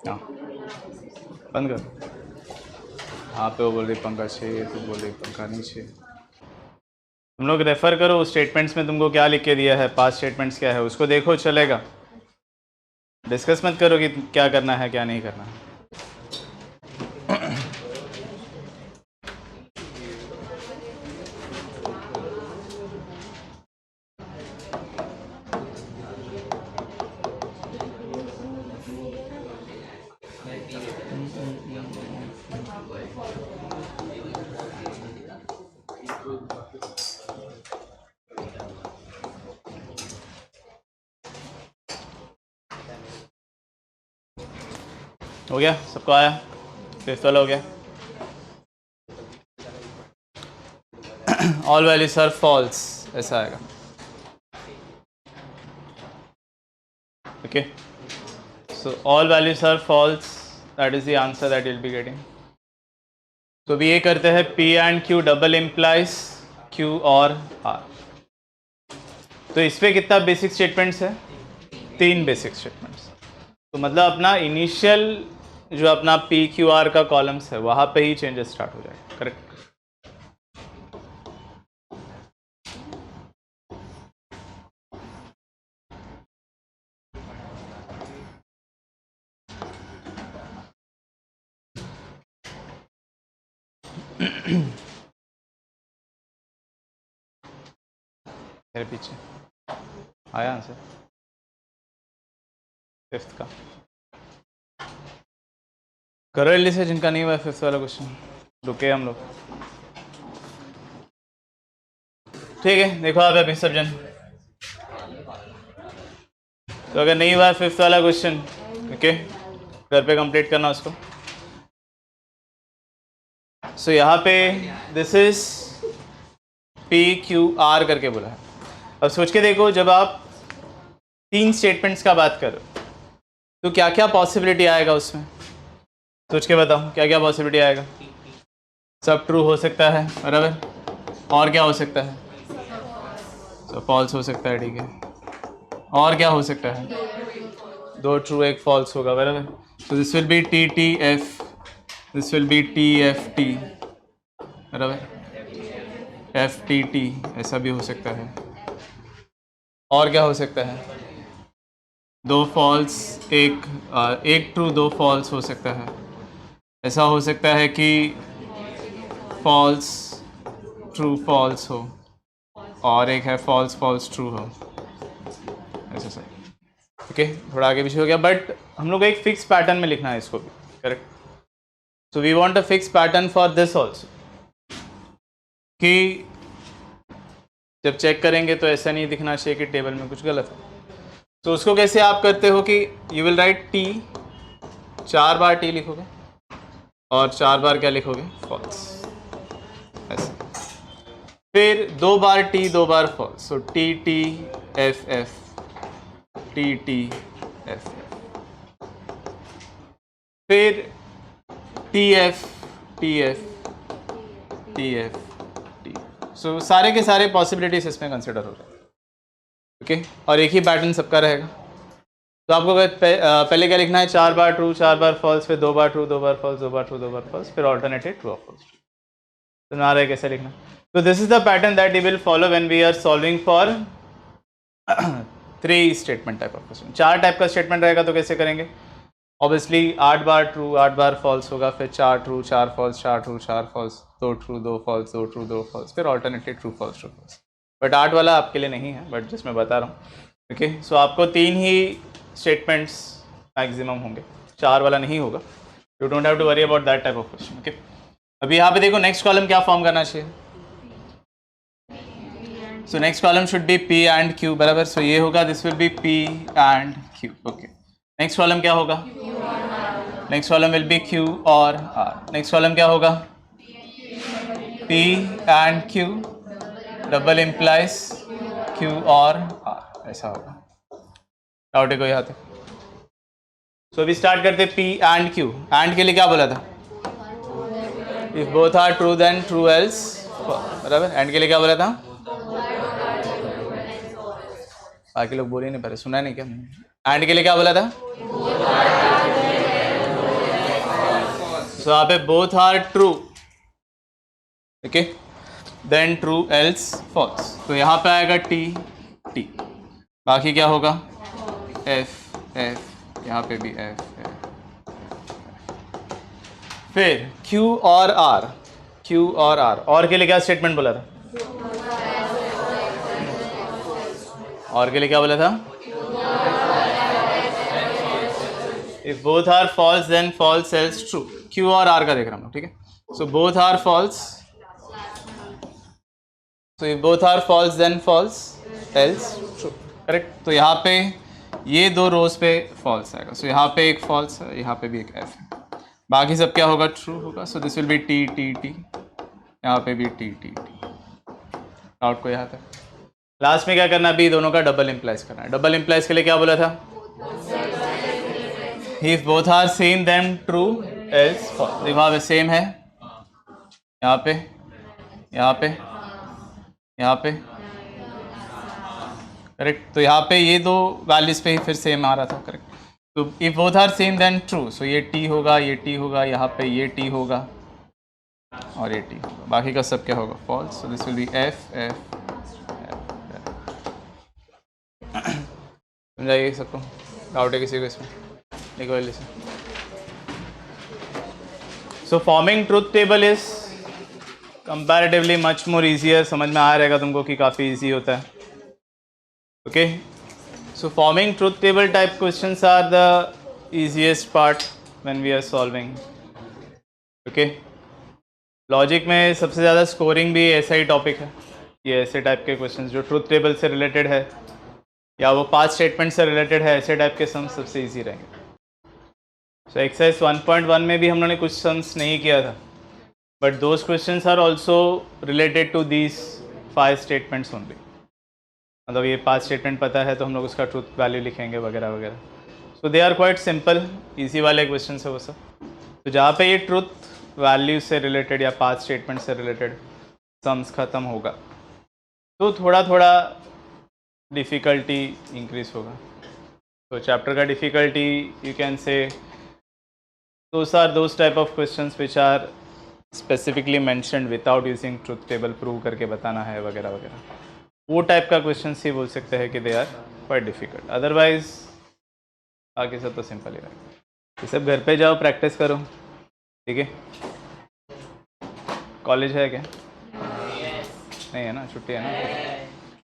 हाँ, बंद कर। हाँ पे वो बोल रही पंखा चाहिए, तू बोल रही पंखा नहीं चाहिए। तुम लोग रेफर करो स्टेटमेंट्स में, तुमको क्या लिख के दिया है, पास्ट स्टेटमेंट्स क्या है उसको देखो, चलेगा। डिस्कस मत करो कि क्या करना है क्या नहीं करना है। हो गया? सबको आया? फिफ्थ वाला हो गया? ऑल वैल्यूज आर फॉल्स, ऐसा आएगा। Okay, so all values are false, that is the answer that will be getting. तो भी ये करते हैं P and Q double implies Q और R। तो इस पर कितना बेसिक स्टेटमेंट्स है? 3 बेसिक स्टेटमेंट्स। तो मतलब अपना इनिशियल जो अपना P Q R का कॉलम्स है वहाँ पे ही चेंजेस स्टार्ट हो जाएगा, करेक्ट? मेरे पीछे आया आंसर फिफ्थ का? करो जल्दी से जिनका नहीं हुआ फिफ्थ वाला क्वेश्चन, रुके हम लोग। ठीक है, देखो आप अभी सब जन, तो अगर नहीं हुआ फिफ्थ वाला क्वेश्चन, ओके, घर पे कंप्लीट करना उसको। सो यहाँ पे this is P Q R करके बोला है। अब सोच के देखो, जब आप 3 स्टेटमेंट्स का बात करो तो क्या क्या पॉसिबिलिटी आएगा उसमें? सोच के बताओ क्या क्या पॉसिबिलिटी आएगा? सब ट्रू हो सकता है, बराबर। और क्या हो सकता है? सब फॉल्स हो सकता है, ठीक है। और क्या हो सकता है? 2 ट्रू 1 फॉल्स होगा, बराबर। तो this will be T T F, this will be T F T, बराबर। F T T ऐसा भी हो सकता है। और क्या हो सकता है? 2 फॉल्स, एक ट्रू 2 फॉल्स हो सकता है। ऐसा हो सकता है कि फॉल्स ट्रू फॉल्स हो और एक है फॉल्स फॉल्स ट्रू हो, ऐसा सर। ओके, थोड़ा आगे पीछे हो गया, बट हम लोग को एक फिक्स पैटर्न में लिखना है इसको भी, correct? So we want a fix pattern for this also, कि जब चेक करेंगे तो ऐसा नहीं दिखना चाहिए कि टेबल में कुछ गलत है। तो उसको कैसे आप करते हो कि you will write T, 4 bar T लिखोगे, और 4 बार क्या लिखोगे, फॉल्स, ऐसे। फिर 2 बार टी 2 बार false, so T T F F, T T F F. फिर T F T F T F T, so सारे के सारे पॉसिबिलिटीज इसमें कंसिडर हो रहे हैं, ओके। और एक ही पैटर्न सबका रहेगा। तो आपको पहले क्या लिखना है, 4 बार ट्रू 4 बार फॉल्स, फिर 2 बार ट्रू 2 बार फॉल्स, 2 बार ट्रू 2 बार फॉल्स, फिर ऑल्टरनेटिव ट्रू और फॉल्स। तो ना रहा है कैसे लिखना। तो this is the pattern that you will follow when we are solving for 3 statement type of question. 4 type का स्टेटमेंट रहेगा तो कैसे करेंगे, ऑब्वियसली 8 बार ट्रू 8 बार फॉल्स होगा, फिर 4 true 4 false, 4 true 4 false, 2 true 2 false, 2 true 2 false, फिर alternative true false true false. But 8 वाला आपके लिए नहीं है, बट जिस मैं बता रहा हूँ, ओके। सो आपको 3 ही स्टेटमेंट्स मैक्सिमम होंगे, 4 वाला नहीं होगा। You don't have to worry about that type of question, okay. अभी यहाँ पे देखो नेक्स्ट कॉलम क्या फॉर्म करना चाहिए, so next column should be P and Q, बराबर। सो ये होगा, this will be P and Q, okay. Next column क्या होगा, next column will be Q और आर। नेक्स्ट कॉलम क्या होगा, P and Q, double implies Q और are, ऐसा होगा। डाउट है कोई यहाँ तक? सो अभी स्टार्ट करते पी एंड क्यू। एंड के लिए क्या बोला था, if both are true then true else, बराबर। एंड के लिए क्या बोला था, बाकी लोग बोल ही नहीं पा रहे, सुना नहीं क्या? एंड के लिए क्या बोला था, सो यहाँ पे both are true, okay, then true else false. तो यहाँ पे आएगा टी टी, बाकी क्या होगा, एफ एफ, यहाँ पे भी एफ एफ। फिर क्यू और आर, क्यू और आर। और के लिए क्या स्टेटमेंट बोला था, और के लिए क्या बोला था, if both are false then false else true. Q और आर का देख रहा हूँ, ठीक है। So both are false, so if both are false then false else true, correct. तो यहाँ पे ये 2 रोज पे फॉल्स आएगा, सो यहाँ पे एक फॉल्स है, यहाँ पे भी एक एफ है, बाकी सब क्या होगा, ट्रू होगा। सो this will be T T T, यहाँ पे भी टी टी टी। डाउट को यहाँ तक? लास्ट में क्या करना है, अभी दोनों का डबल इम्प्लाइज करना है। डबल इम्प्लाइज के लिए क्या बोला था, if both are same then true else false. वहाँ पे सेम है, यहाँ पे, यहाँ पे, यहाँ पे, करेक्ट। तो यहाँ पे ये 2 वैल्यूज पे ही फिर सेम आ रहा था, करेक्ट। तो if both are same then true, so ये टी होगा, ये टी होगा, यहाँ पे ये टी होगा और ये टी होगा, बाकी का सब क्या होगा, false. So this will be F F. समझाइए सबको? डाउट है किसी को इसमें? लिखो जल्दी से। So forming truth table is comparatively much more easier. समझ में आ रहेगा तुमको कि काफ़ी ईजी होता है, okay. So forming truth table type questions are the easiest part when we are solving, okay. Logic में सबसे ज़्यादा स्कोरिंग भी ऐसा ही टॉपिक है, ये ऐसे टाइप के क्वेश्चंस जो ट्रूथ टेबल से रिलेटेड है या वो 5 स्टेटमेंट से रिलेटेड है, ऐसे टाइप के सम्स सबसे इजी रहेंगे। सो एक्सरसाइज 1.1 में भी हम लोगों ने कुछ सम्स नहीं किया था, but those questions are also related to these 5 statements only. मतलब ये 5 स्टेटमेंट पता है तो हम लोग उसका ट्रूथ वैल्यू लिखेंगे वगैरह वगैरह। So they are quite simple, easy वाले क्वेश्चन है वो सब। तो जहाँ पे ये ट्रूथ वैल्यू से रिलेटेड या 5 स्टेटमेंट से रिलेटेड सम्स ख़त्म होगा तो थोड़ा थोड़ा डिफ़िकल्टी इंक्रीज होगा। तो चैप्टर का difficulty you can say those are those type of questions which are specifically mentioned without using truth table, prove करके बताना है वगैरह वगैरह। वो टाइप का क्वेश्चन ही बोल सकते हैं कि they are quite difficult. Otherwise बाकी सब तो सिंपल ही रहेगा। ये सब घर पे जाओ, प्रैक्टिस करो, ठीक है। कॉलेज है क्या? नहीं है ना, छुट्टी है ना।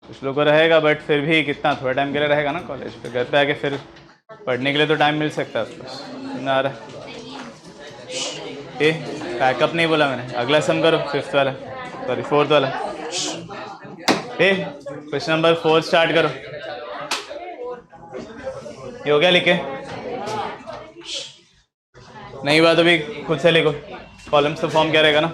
कुछ लोगों को रहेगा, बट फिर भी कितना थोड़ा टाइम के लिए रहेगा ना कॉलेज। फिर घर पे आके फिर पढ़ने के लिए तो टाइम मिल सकता है उसको ना। आ रहा पैकअप नहीं बोला मैंने, अगला सम करो, 5th वाला, सॉरी 4th वाला। क्वेश्चन नंबर 4 स्टार्ट करो। ये हो गया लिखे? नहीं हुआ तो भी खुद से लिखो, कॉलम्स तो फॉर्म क्या रहेगा ना।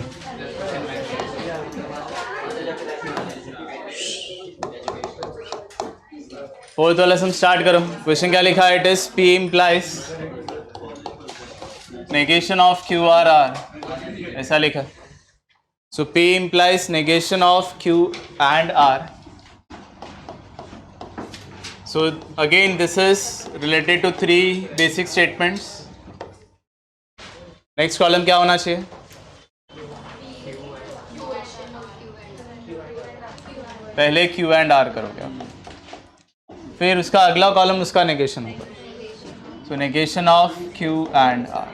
फोर्थ वाला सम स्टार्ट करो। क्वेश्चन क्या लिखा है? It is P implies negation of Q R R, ऐसा लिखा। So P implies negation of Q and R. So again this is related to 3 basic statements. Next column क्या होना चाहिए? पहले Q and R करोगे आप, फिर उसका अगला कॉलम उसका नेगेशन होगा। So negation of Q and R,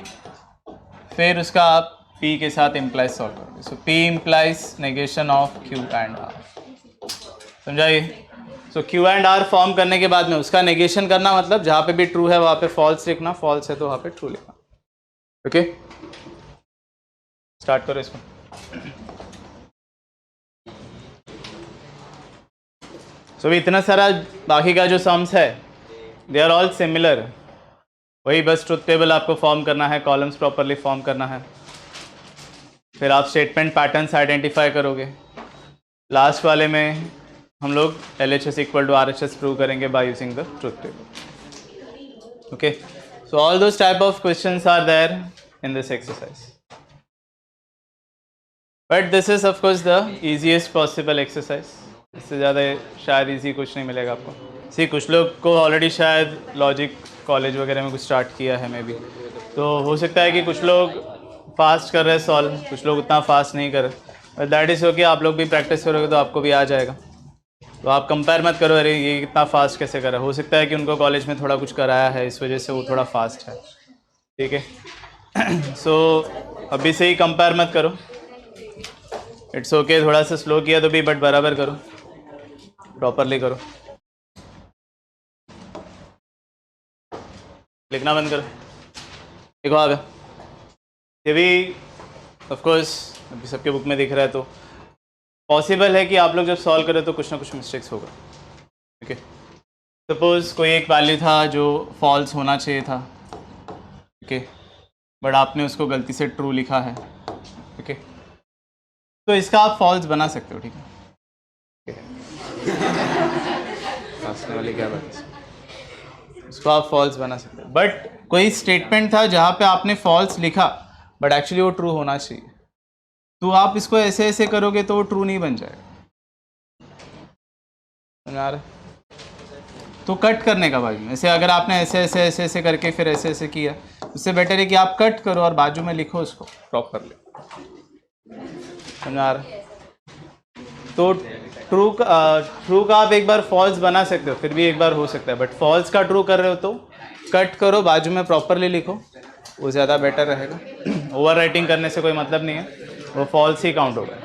फिर उसका आप P के साथ इम्प्लाइज सॉल्व करोगे। So P implies negation of Q and R, समझाइए। सो क्यू एंड आर फॉर्म करने के बाद में उसका नेगेशन करना, मतलब जहाँ पे भी ट्रू है वहाँ पे फॉल्स लिखना, फॉल्स है तो वहाँ पे ट्रू लिखना। ओके, स्टार्ट करो इसको। सो इतना सारा बाकी का जो सम्स है दे आर ऑल सिमिलर, वही बस ट्रुथ टेबल आपको फॉर्म करना है, कॉलम्स प्रॉपरली फॉर्म करना है, फिर आप स्टेटमेंट पैटर्न्स आइडेंटिफाई करोगे। लास्ट वाले में हम लोग LHS equal to RHS prove करेंगे by using the truth table. Okay, so all those type of questions are there in this exercise, but this is of course the easiest possible exercise. इससे ज़्यादा शायद easy कुछ नहीं मिलेगा आपको। सी कुछ लोग को ऑलरेडी शायद लॉजिक कॉलेज वगैरह में कुछ स्टार्ट किया है मे बी, तो हो सकता है कि कुछ लोग फास्ट कर रहे हैं सॉल्व, कुछ लोग उतना फास्ट नहीं कर रहे, बट दैट इज़ ओके। आप लोग भी प्रैक्टिस करोगे तो आपको भी आ जाएगा। तो आप कंपेयर मत करो, अरे ये कितना फास्ट कैसे करा। हो सकता है कि उनको कॉलेज में थोड़ा कुछ कराया है, इस वजह से वो थोड़ा फास्ट है, ठीक है। सो अभी से ही कंपेयर मत करो, इट्स ओके। थोड़ा सा स्लो किया तो भी, बट बराबर करो, प्रॉपरली करो। लिखना बंद करो, देखो आप ये भी ऑफ कोर्स अभी सबके बुक में दिख रहा है, तो पॉसिबल है कि आप लोग जब सॉल्व करें तो कुछ ना कुछ मिस्टेक्स होगा। ठीक है, सपोज कोई एक वैल्यू था जो फॉल्स होना चाहिए था, ठीक है, बट आपने उसको गलती से ट्रू लिखा है, ठीक है, तो इसका आप फॉल्स बना सकते हो। ठीक है, हंसने वाली क्या बात है, इसको आप फॉल्स बना सकते हो। बट कोई स्टेटमेंट था जहाँ पे आपने फॉल्स लिखा बट एक्चुअली वो ट्रू होना चाहिए, तो आप इसको ऐसे ऐसे करोगे तो वो ट्रू नहीं बन जाएगा। समझ आ रहा है? तो कट करने का बाजू में, ऐसे अगर आपने ऐसे ऐसे ऐसे ऐसे करके फिर ऐसे ऐसे किया, उससे बेटर है कि आप कट करो और बाजू में लिखो उसको प्रॉपरली। समझ आ रहा है? तो ट्रू का आप एक बार फॉल्स बना सकते हो, फिर भी एक बार हो सकता है, बट फॉल्स का ट्रू कर रहे हो तो कट करो, बाजू में प्रॉपरली लिखो, वो ज़्यादा बेटर रहेगा। ओवर राइटिंग करने से कोई मतलब नहीं है, वो फॉल्स ही काउंट होगा।